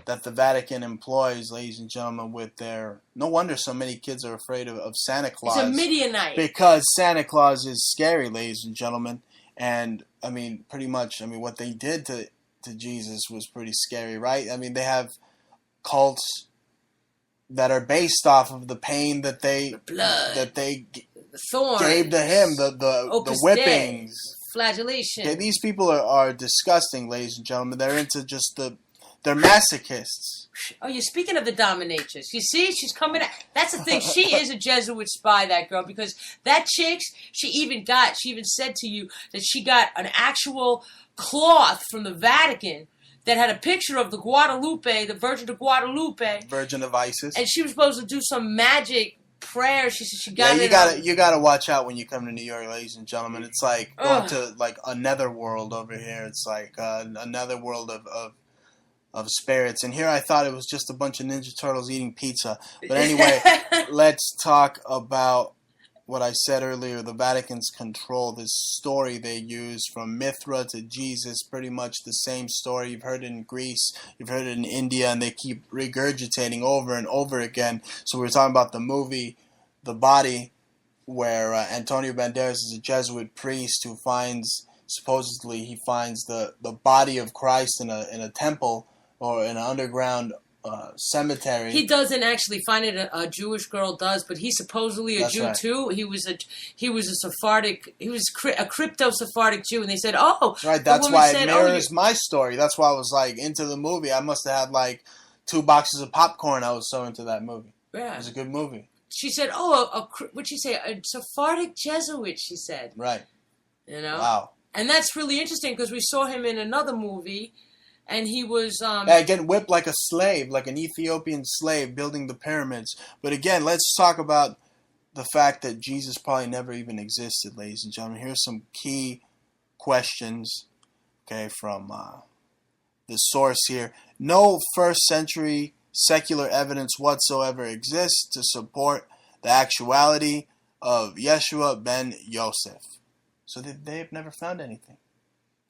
Speaker 1: that the Vatican employs, ladies and gentlemen, with their... No wonder so many kids are afraid of Santa Claus.
Speaker 2: It's a Midianite.
Speaker 1: Because Santa Claus is scary, ladies and gentlemen. And, I mean, pretty much, I mean, what they did to Jesus was pretty scary, right? I mean, they have cults that are based off of the pain that they...
Speaker 2: The blood.
Speaker 1: That they
Speaker 2: the thorns.
Speaker 1: gave to him, the whippings.
Speaker 2: Flagellation.
Speaker 1: Okay, these people are disgusting, ladies and gentlemen. They're into just they're masochists.
Speaker 2: Oh, you're speaking of the dominatrix. You see, she's coming out. That's the thing. She is a Jesuit spy, that girl, because that chick, she even said to you that she got an actual cloth from the Vatican that had a picture of the Virgin of Guadalupe.
Speaker 1: Virgin of Isis.
Speaker 2: And she was supposed to do some magic prayer. She said she got it.
Speaker 1: You gotta watch out when you come to New York, ladies and gentlemen. It's like going to like another world over here. It's like another world of spirits. And here I thought it was just a bunch of Ninja Turtles eating pizza. But anyway, let's talk about what I said earlier. The Vatican's control, this story they use from Mithra to Jesus, pretty much the same story. You've heard it in Greece, you've heard it in India, and they keep regurgitating over and over again. So we're talking about the movie The Body, where Antonio Banderas is a Jesuit priest who supposedly he finds the body of Christ in a temple or in an underground cemetery.
Speaker 2: He doesn't actually find it. A Jewish girl does, but he's supposedly a Jew too. He was a Sephardic. He was a crypto Sephardic Jew, and they said, "Oh,
Speaker 1: right." That's why it mirrors my story. That's why I was like into the movie. I must have had like 2 boxes of popcorn. I was so into that movie.
Speaker 2: Yeah,
Speaker 1: it was a good movie.
Speaker 2: She said, "Oh, what'd she say? A Sephardic Jesuit." She said,
Speaker 1: "Right."
Speaker 2: You know,
Speaker 1: wow,
Speaker 2: and that's really interesting because we saw him in another movie. And he was
Speaker 1: getting whipped like a slave, like an Ethiopian slave, building the pyramids. But again, let's talk about the fact that Jesus probably never even existed, ladies and gentlemen. Here's some key questions, okay, from the source here. No first century secular evidence whatsoever exists to support the actuality of Yeshua ben Yosef. So they have never found anything.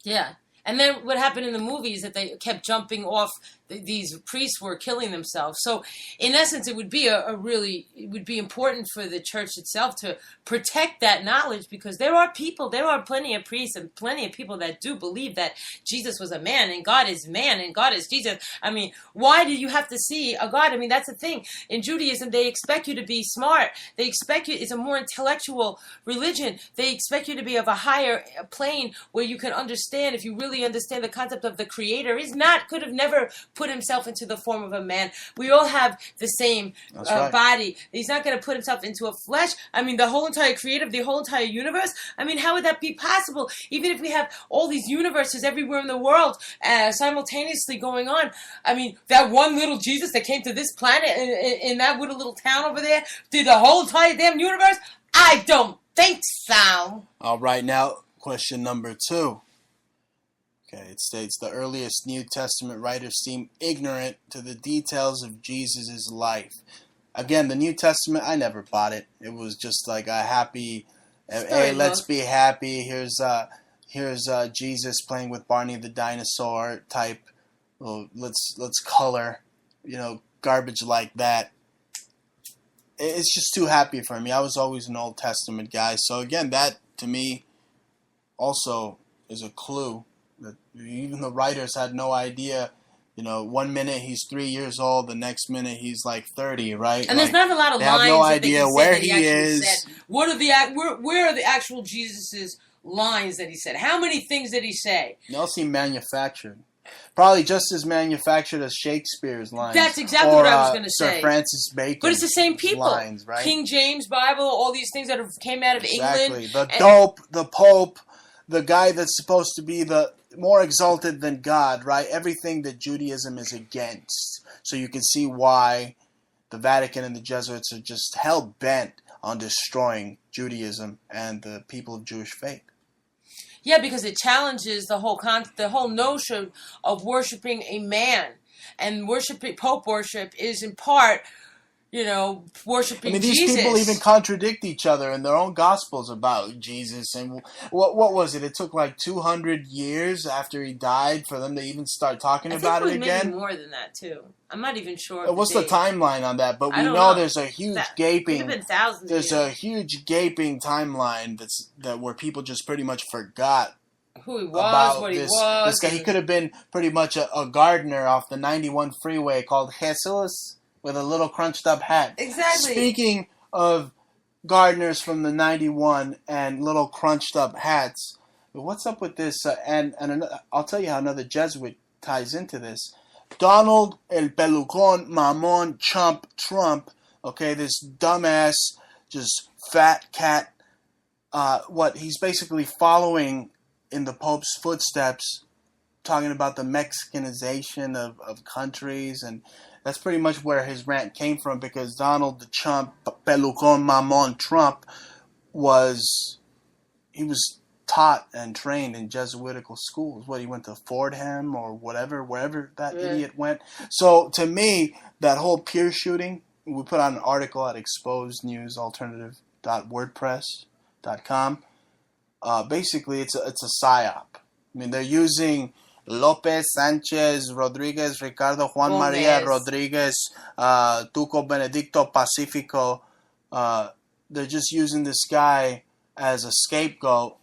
Speaker 2: Yeah. And then what happened in the movie is that they kept jumping off. These priests were killing themselves. So, in essence, it would be it would be important for the church itself to protect that knowledge, because there are plenty of priests and plenty of people that do believe that Jesus was a man and God is Jesus. I mean, why do you have to see a God? I mean, that's the thing. In Judaism, they expect you to be smart. They expect you, it's a more intellectual religion. They expect you to be of a higher plane where you can understand, if you really understand the concept of the Creator, could have never put himself into the form of a man. We all have the same body. He's not going to put himself into a flesh. I mean, the whole entire universe. I mean, how would that be possible? Even if we have all these universes everywhere in the world simultaneously going on. I mean, that one little Jesus that came to this planet in that little town over there did the whole entire damn universe? I don't think so.
Speaker 1: All right, now question number 2. Okay, it states the earliest New Testament writers seem ignorant to the details of Jesus' life. Again, the New Testament, I never bought it. It was just like a happy, hey, let's be happy. Here's Jesus playing with Barney the dinosaur type. Well, let's color, garbage like that. It's just too happy for me. I was always an Old Testament guy. So again, that to me also is a clue that even the writers had no idea, 1 minute he's 3 years old, the next minute he's like 30, right?
Speaker 2: And there's not a lot of
Speaker 1: they have
Speaker 2: lines
Speaker 1: no
Speaker 2: that
Speaker 1: idea
Speaker 2: he
Speaker 1: where
Speaker 2: said that
Speaker 1: he
Speaker 2: actually
Speaker 1: is.
Speaker 2: said. Where are the actual Jesus's lines that he said? How many things did he say?
Speaker 1: They all seem manufactured. Probably just as manufactured as Shakespeare's lines.
Speaker 2: That's exactly what I was going to say.
Speaker 1: Sir Francis Bacon.
Speaker 2: But it's the same people.
Speaker 1: Lines, right?
Speaker 2: King James Bible, all these things that came out of
Speaker 1: exactly.
Speaker 2: England.
Speaker 1: The dope, the Pope, the guy that's supposed to be the more exalted than God, right? Everything that Judaism is against. So you can see why the Vatican and the Jesuits are just hell-bent on destroying Judaism and the people of Jewish faith.
Speaker 2: Yeah, because it challenges the whole notion of worshiping a man, and Pope worship is in part, worshiping Jesus.
Speaker 1: These people even contradict each other in their own gospels about Jesus. And what was it? It took like 200 years after he died for them to even start talking about it again.
Speaker 2: Maybe more than that too. I'm not even sure.
Speaker 1: What's the timeline on that? But we know there's a huge gaping.
Speaker 2: Could have been thousands.
Speaker 1: There's a huge gaping timeline where people just pretty much forgot
Speaker 2: who he was, what he was.
Speaker 1: This guy, he could have been pretty much a gardener off the 91 freeway called Jesus with a little crunched up hat.
Speaker 2: Exactly.
Speaker 1: Speaking of gardeners from the 91 and little crunched up hats, what's up with this? And I'll tell you how another Jesuit ties into this. Donald El Pelucon Mamon Chump Trump, okay, this dumbass, just fat cat, he's basically following in the Pope's footsteps, talking about the Mexicanization of countries, and that's pretty much where his rant came from, because Donald the Chump, Pelucon Mamon Trump, was taught and trained in Jesuitical schools. He went to Fordham or wherever that idiot went. So to me, that whole Pierce shooting, we put out an article at exposednewsalternative.wordpress.com. Basically, it's a psyop. They're using Lopez, Sanchez, Rodriguez, Ricardo, Juan Maria Rodriguez, Tuco Benedicto Pacifico. They're just using this guy as a scapegoat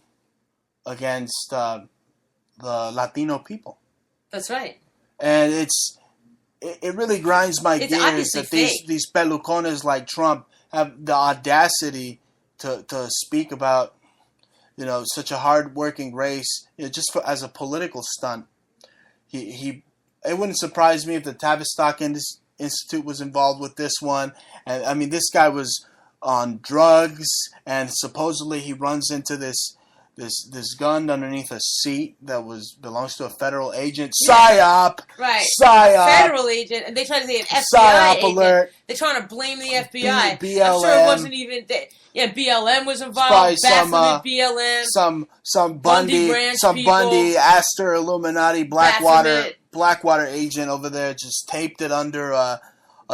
Speaker 1: against the Latino people.
Speaker 2: That's right.
Speaker 1: And it really grinds my gears that these pelucones like Trump have the audacity to speak about such a hard-working race, just as a political stunt. It wouldn't surprise me if the Tavistock Institute was involved with this one. And this guy was on drugs, and supposedly he runs into this gun underneath a seat that belongs to a federal agent. PSYOP!
Speaker 2: Right.
Speaker 1: PSYOP!
Speaker 2: Federal agent, and they try to say an FBI
Speaker 1: PSYOP
Speaker 2: agent.
Speaker 1: alert.
Speaker 2: They're trying to blame the FBI.
Speaker 1: BLM.
Speaker 2: I'm sure it wasn't even... BLM was involved. Baphomet, BLM.
Speaker 1: Some Bundy, Astor, Illuminati, Blackwater agent over there just taped it under a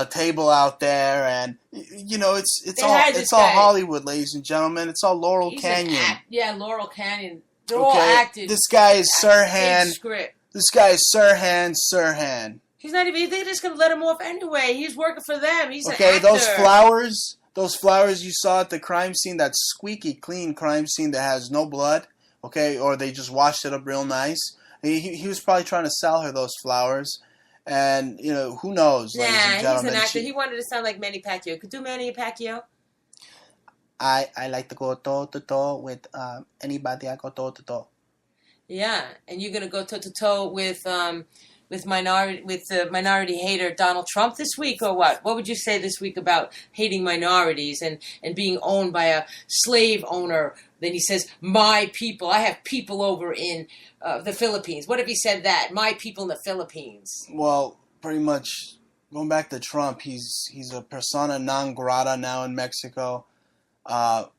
Speaker 1: table out there, and it's all Hollywood, ladies and gentlemen. It's all Laurel Canyon.
Speaker 2: Laurel Canyon. They're all acted.
Speaker 1: This guy is Sirhan. This guy is Sirhan.
Speaker 2: He's not even. They're just gonna let him off anyway. He's working for them. He's an actor.
Speaker 1: Those flowers you saw at the crime scene, that squeaky clean crime scene that has no blood, okay, or they just washed it up real nice. He was probably trying to sell her those flowers. And, who knows, ladies and gentlemen.
Speaker 2: He's an actor. He wanted to sound like Manny Pacquiao. Could do Manny Pacquiao?
Speaker 1: I like to go toe-to-toe with anybody. I go toe-to-toe.
Speaker 2: Yeah, and you're going to go toe-to-toe with the minority hater Donald Trump this week, or what? What would you say this week about hating minorities and being owned by a slave owner? Then he says, my people. I have people over in the Philippines. What if he said that? My people in the Philippines. Well,
Speaker 1: pretty much, going back to Trump, he's a persona non grata now in Mexico. The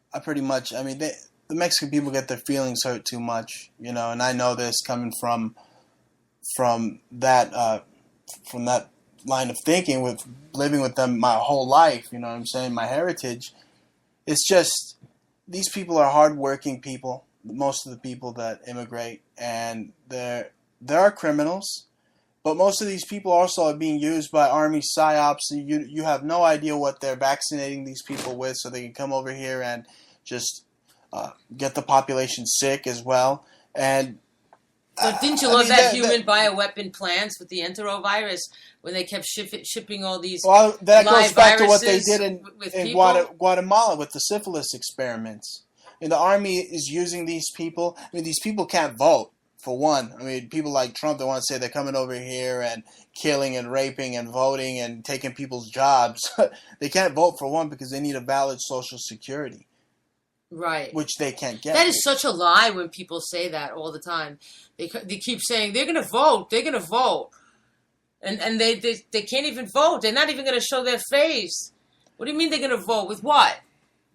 Speaker 1: Mexican people get their feelings hurt too much, and I know this coming from that line of thinking, with living with them my whole life, my heritage. It's just, these people are hardworking people, most of the people that immigrate, and there are criminals, but most of these people also are being used by army psyops. You have no idea what they're vaccinating these people with, so they can come over here and just get the population sick as well. And
Speaker 2: But didn't you love that human bioweapon plants with the enterovirus when they kept shipping all these
Speaker 1: Well, that goes
Speaker 2: live
Speaker 1: back to what they
Speaker 2: viruses
Speaker 1: did in
Speaker 2: people?
Speaker 1: Guatemala with the syphilis experiments. And the army is using these people. I mean, these people can't vote, for one. I mean, people like Trump, they want to say they're coming over here and killing and raping and voting and taking people's jobs. They can't vote, for one, because they need a valid Social Security.
Speaker 2: Right.
Speaker 1: Which they can't get.
Speaker 2: That is such a lie when people say that all the time. They keep saying they're going to vote. They're going to vote. And they can't even vote. They're not even going to show their face. What do you mean they're going to vote? With what?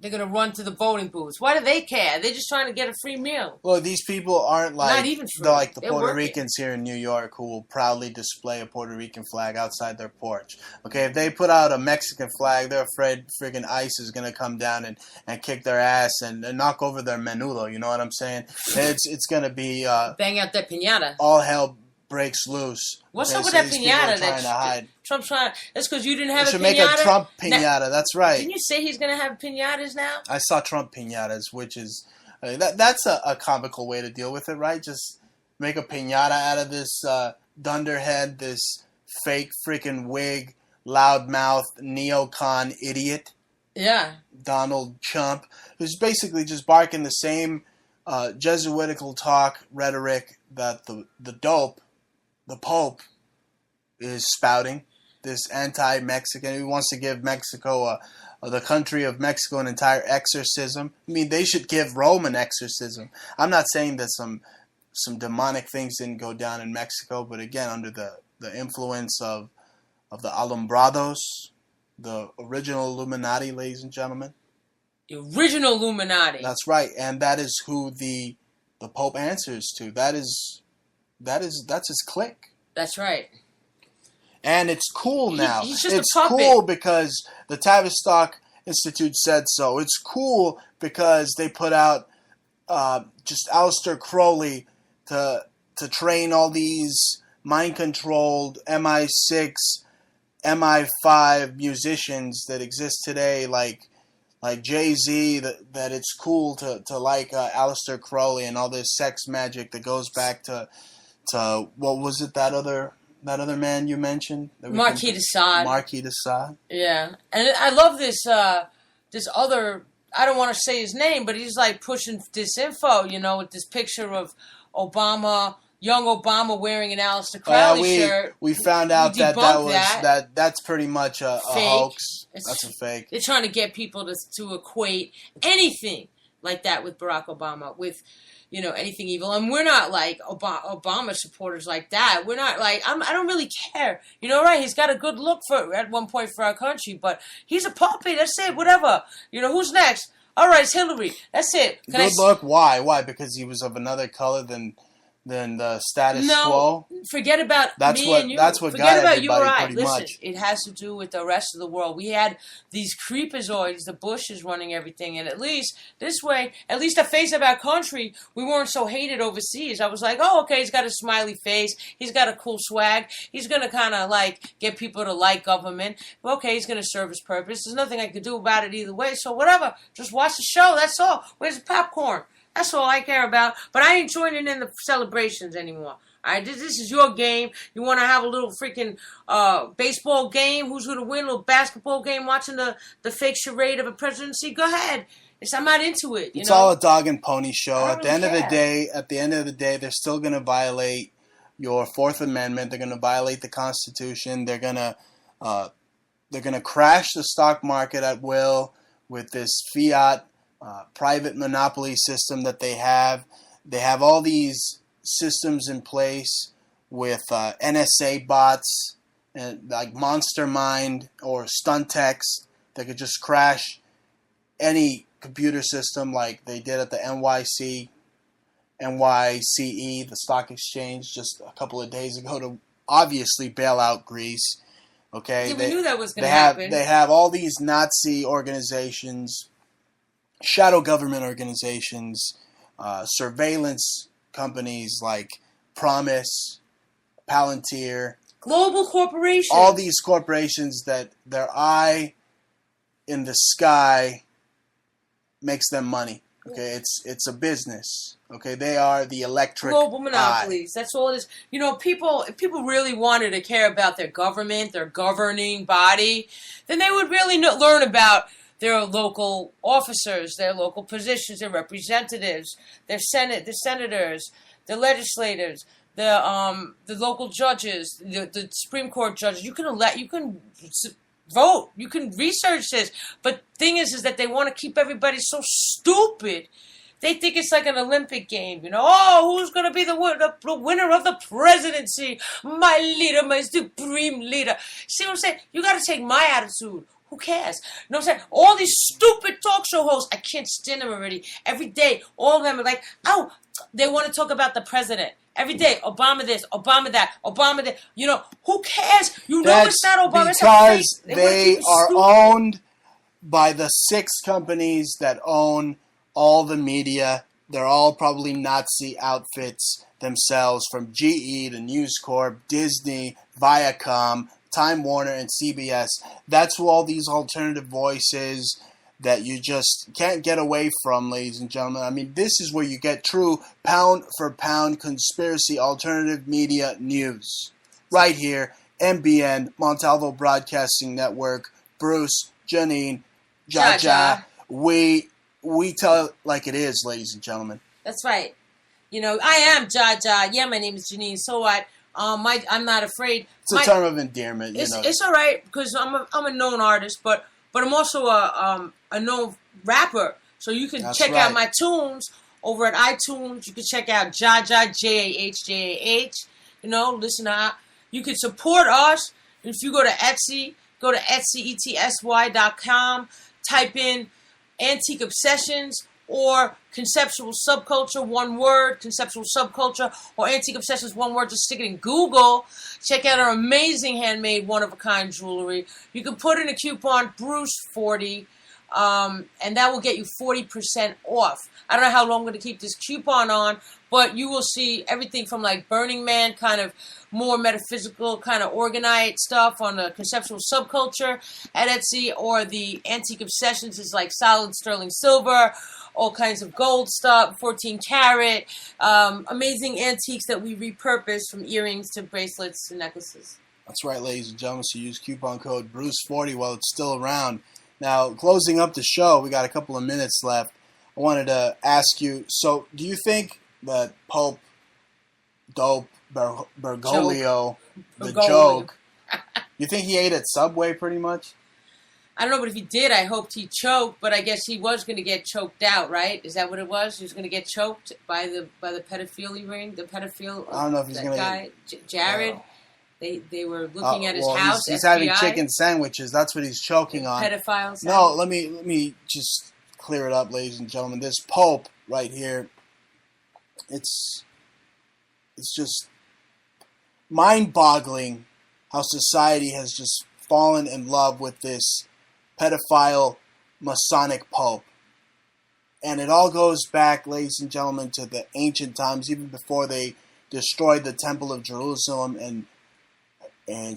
Speaker 2: They're going to run to the voting booths. Why do they care? They're just trying to get a free meal.
Speaker 1: Well, these people aren't like,
Speaker 2: not even free.
Speaker 1: Like the
Speaker 2: They're
Speaker 1: Puerto
Speaker 2: working.
Speaker 1: Ricans here in New York who will proudly display a Puerto Rican flag outside their porch. Okay, if they put out a Mexican flag, they're afraid friggin' ICE is going to come down and kick their ass and knock over their menudo. You know what I'm saying? It's going to be...
Speaker 2: bang out that piñata.
Speaker 1: All hell breaks loose.
Speaker 2: What's up with that piñata
Speaker 1: that
Speaker 2: Trump's trying? That's because you didn't have a piñata.
Speaker 1: Should make a Trump piñata. That's right.
Speaker 2: Didn't you say he's going to have piñatas now?
Speaker 1: I saw Trump piñatas, which is that's a comical way to deal with it, right? Just make a piñata out of this dunderhead, this fake freaking wig, loudmouth neocon idiot.
Speaker 2: Yeah.
Speaker 1: Donald Trump, who's basically just barking the same Jesuitical talk rhetoric that the dope, the Pope, is spouting. This anti-Mexican, he wants to give Mexico, the country of Mexico, an entire exorcism. I mean, they should give Rome an exorcism. I'm not saying that some demonic things didn't go down in Mexico, but again, under the influence of the Alumbrados, the original Illuminati, ladies and gentlemen.
Speaker 2: The original Illuminati.
Speaker 1: That's right, and that is who the Pope answers to. That's his clique.
Speaker 2: That's right.
Speaker 1: And it's cool now.
Speaker 2: He's just
Speaker 1: it's
Speaker 2: a puppet.
Speaker 1: Cool because the Tavistock Institute said so. It's cool because they put out just Aleister Crowley to train all these mind-controlled MI6, MI5 musicians that exist today, like Jay-Z, that it's cool to like Aleister Crowley and all this sex magic that goes back to what was it, that other man you mentioned?
Speaker 2: Marquis de Sade.
Speaker 1: Marquis de Sade.
Speaker 2: Yeah. And I love this other, I don't want to say his name, but he's like pushing disinfo, with this picture of Obama, young Obama wearing an Aleister Crowley shirt.
Speaker 1: We found out that's pretty much a hoax. That's a fake.
Speaker 2: They're trying to get people to equate anything like that with Barack Obama, with anything evil. And we're not like Obama supporters like that. We're not like, I don't really care. Right? He's got a good look at one point for our country, but he's a puppet. That's it. Whatever. Who's next? All right, it's Hillary. That's it.
Speaker 1: Good look? Why? Why? Because he was of another color than the status quo?
Speaker 2: Forget about me and you.
Speaker 1: That's what
Speaker 2: Forget
Speaker 1: got
Speaker 2: about you or
Speaker 1: everybody
Speaker 2: I.
Speaker 1: pretty
Speaker 2: Listen,
Speaker 1: much.
Speaker 2: it has to do with the rest of the world. We had these creepazoids, the Bushes running everything, and at least this way, at least the face of our country, we weren't so hated overseas. I was like, oh, okay, he's got a smiley face. He's got a cool swag. He's going to kind of like get people to like government. Okay, he's going to serve his purpose. There's nothing I could do about it either way, so whatever. Just watch the show. That's all. Where's the popcorn? That's all I care about. But I ain't joining in the celebrations anymore. All right, this is your game. You want to have a little freaking baseball game? Who's going to win? A little basketball game? Watching the fake charade of a presidency? Go ahead. I'm not into it.
Speaker 1: It's all a dog and pony show. At the end of the day, they're still going to violate your Fourth Amendment. They're going to violate the Constitution. They're going to crash the stock market at will with this fiat private monopoly system that they have. They have all these systems in place with NSA bots and like Monster Mind or Stuntex that could just crash any computer system like they did at the NYCE, the stock exchange, just a couple of days ago to obviously bail out Greece. Okay,
Speaker 2: yeah, we knew that was going to happen.
Speaker 1: They have all these Nazi organizations, shadow government organizations, surveillance companies like Promise, Palantir,
Speaker 2: global corporations.
Speaker 1: All these corporations that their eye in the sky makes them money. Okay, it's a business. Okay, they are the electric
Speaker 2: Global
Speaker 1: eye.
Speaker 2: monopolies. That's all it is. You know, if people really wanted to care about their government, their governing body, then they would really learn about their local officers, their local positions, their representatives, their senators, their legislators, the local judges, the Supreme Court judges. You can vote, you can research this. But thing is that they want to keep everybody so stupid. They think it's like an Olympic game, you know. Oh, who's going to be the winner of the presidency? My leader, my supreme leader. See what I'm saying? You got to take my attitude. Who cares? You know what I'm saying? All these stupid talk show hosts, I can't stand them already. Every day, all of them are like, oh, they want to talk about the president. Every day, Obama this, Obama that, Obama that. You know, who cares? You know it's not Obama.
Speaker 1: Because they are owned by the 6 companies that own all the media. They're all probably Nazi outfits themselves, from GE to News Corp, Disney, Viacom, Time Warner, and CBS. That's who all these alternative voices that you just can't get away from, ladies and gentlemen. I mean, this is where you get true pound-for-pound conspiracy alternative media news. Right here, MBN, Montalvo Broadcasting Network, Bruce, Janine, Jaja. We tell it like it is, ladies and gentlemen.
Speaker 2: That's right. You know, I am Jaja. Yeah, my name is Janine. So what? I'm not afraid.
Speaker 1: It's a term of endearment.
Speaker 2: It's all right because I'm a known artist, but I'm also a known rapper. So you can check out my tunes over at iTunes. You can check out Jaja, Jahjah. You know, listen to. You can support us if you go to Etsy. Go to etsy.com. Type in Antique Obsessions or Conceptual Subculture, one word, Conceptual Subculture, or Antique Obsessions, one word. Just stick it in Google. Check out our amazing handmade, one-of-a-kind jewelry. You can put in a coupon, Bruce40, and that will get you 40% off. I don't know how long I'm going to keep this coupon on, but you will see everything from like Burning Man, kind of more metaphysical, kind of organite stuff on the Conceptual Subculture at Etsy, or the Antique Obsessions is like solid sterling silver, all kinds of gold stuff, 14 karat, amazing antiques that we repurpose, from earrings to bracelets to necklaces.
Speaker 1: That's right, ladies and gentlemen. So use coupon code Bruce40 while it's still around. Now, closing up the show, we got a couple of minutes left. I wanted to ask you, so do you think that Pope Bergoglio, the joke, you think he ate at Subway pretty much?
Speaker 2: I don't know, but if he did, I hoped he choked. But I guess he was going to get choked out, right? Is that what it was? He was going to get choked by the pedophilia ring, the pedophile.
Speaker 1: I don't know if he's going to
Speaker 2: guy, Jared. They were looking at his house.
Speaker 1: He's having chicken sandwiches. That's what he's choking on.
Speaker 2: Pedophiles.
Speaker 1: No, let me just clear it up, ladies and gentlemen. This Pope right here, it's just mind-boggling how society has just fallen in love with this pedophile Masonic Pope. And it all goes back, ladies and gentlemen, to the ancient times, even before they destroyed the Temple of Jerusalem in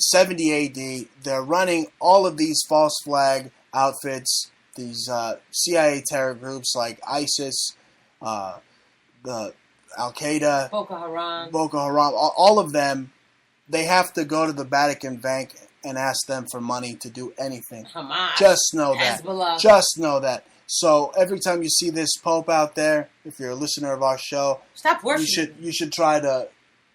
Speaker 1: 70 AD. They're running all of these false flag outfits, these CIA terror groups like ISIS, the Al-Qaeda,
Speaker 2: Boko Haram,
Speaker 1: all of them. They have to go to the Vatican Bank and ask them for money to do anything.
Speaker 2: Hamas.
Speaker 1: Just know that.
Speaker 2: Hezbollah.
Speaker 1: Just know that. So every time you see this Pope out there, if you're a listener of our show,
Speaker 2: stop worshiping.
Speaker 1: You should try to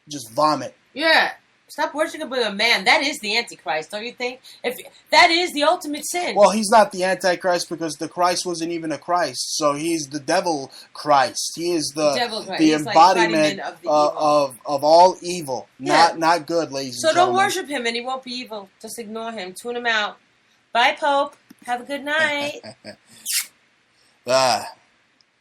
Speaker 1: just vomit.
Speaker 2: Yeah. Stop worshiping a man. That is the Antichrist, don't you think? If that is the ultimate sin.
Speaker 1: Well, he's not the Antichrist because the Christ wasn't even a Christ. So he's the devil Christ. He is the embodiment of all evil. Yeah. Not good, ladies and gentlemen.
Speaker 2: So don't worship him and he won't be evil. Just ignore him. Tune him out. Bye, Pope. Have a good night.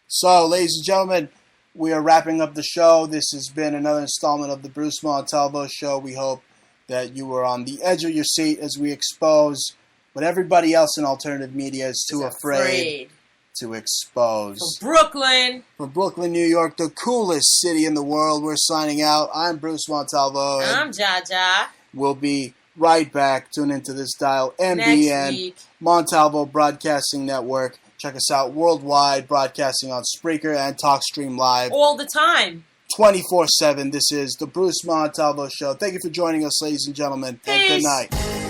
Speaker 1: So, ladies and gentlemen, we are wrapping up the show. This has been another installment of the Bruce Montalvo Show. We hope that you were on the edge of your seat as we expose what everybody else in alternative media is too afraid to expose.
Speaker 2: From
Speaker 1: Brooklyn, New York, the coolest city in the world, we're signing out. I'm Bruce Montalvo.
Speaker 2: I'm Jaja.
Speaker 1: We'll be right back. Tune into this dial, MBN, Montalvo Broadcasting Network. Check us out worldwide, broadcasting on Spreaker and TalkStream Live.
Speaker 2: All the time.
Speaker 1: 24/7. This is the Bruce Montalvo Show. Thank you for joining us, ladies and gentlemen, and good
Speaker 2: Peace.
Speaker 1: night.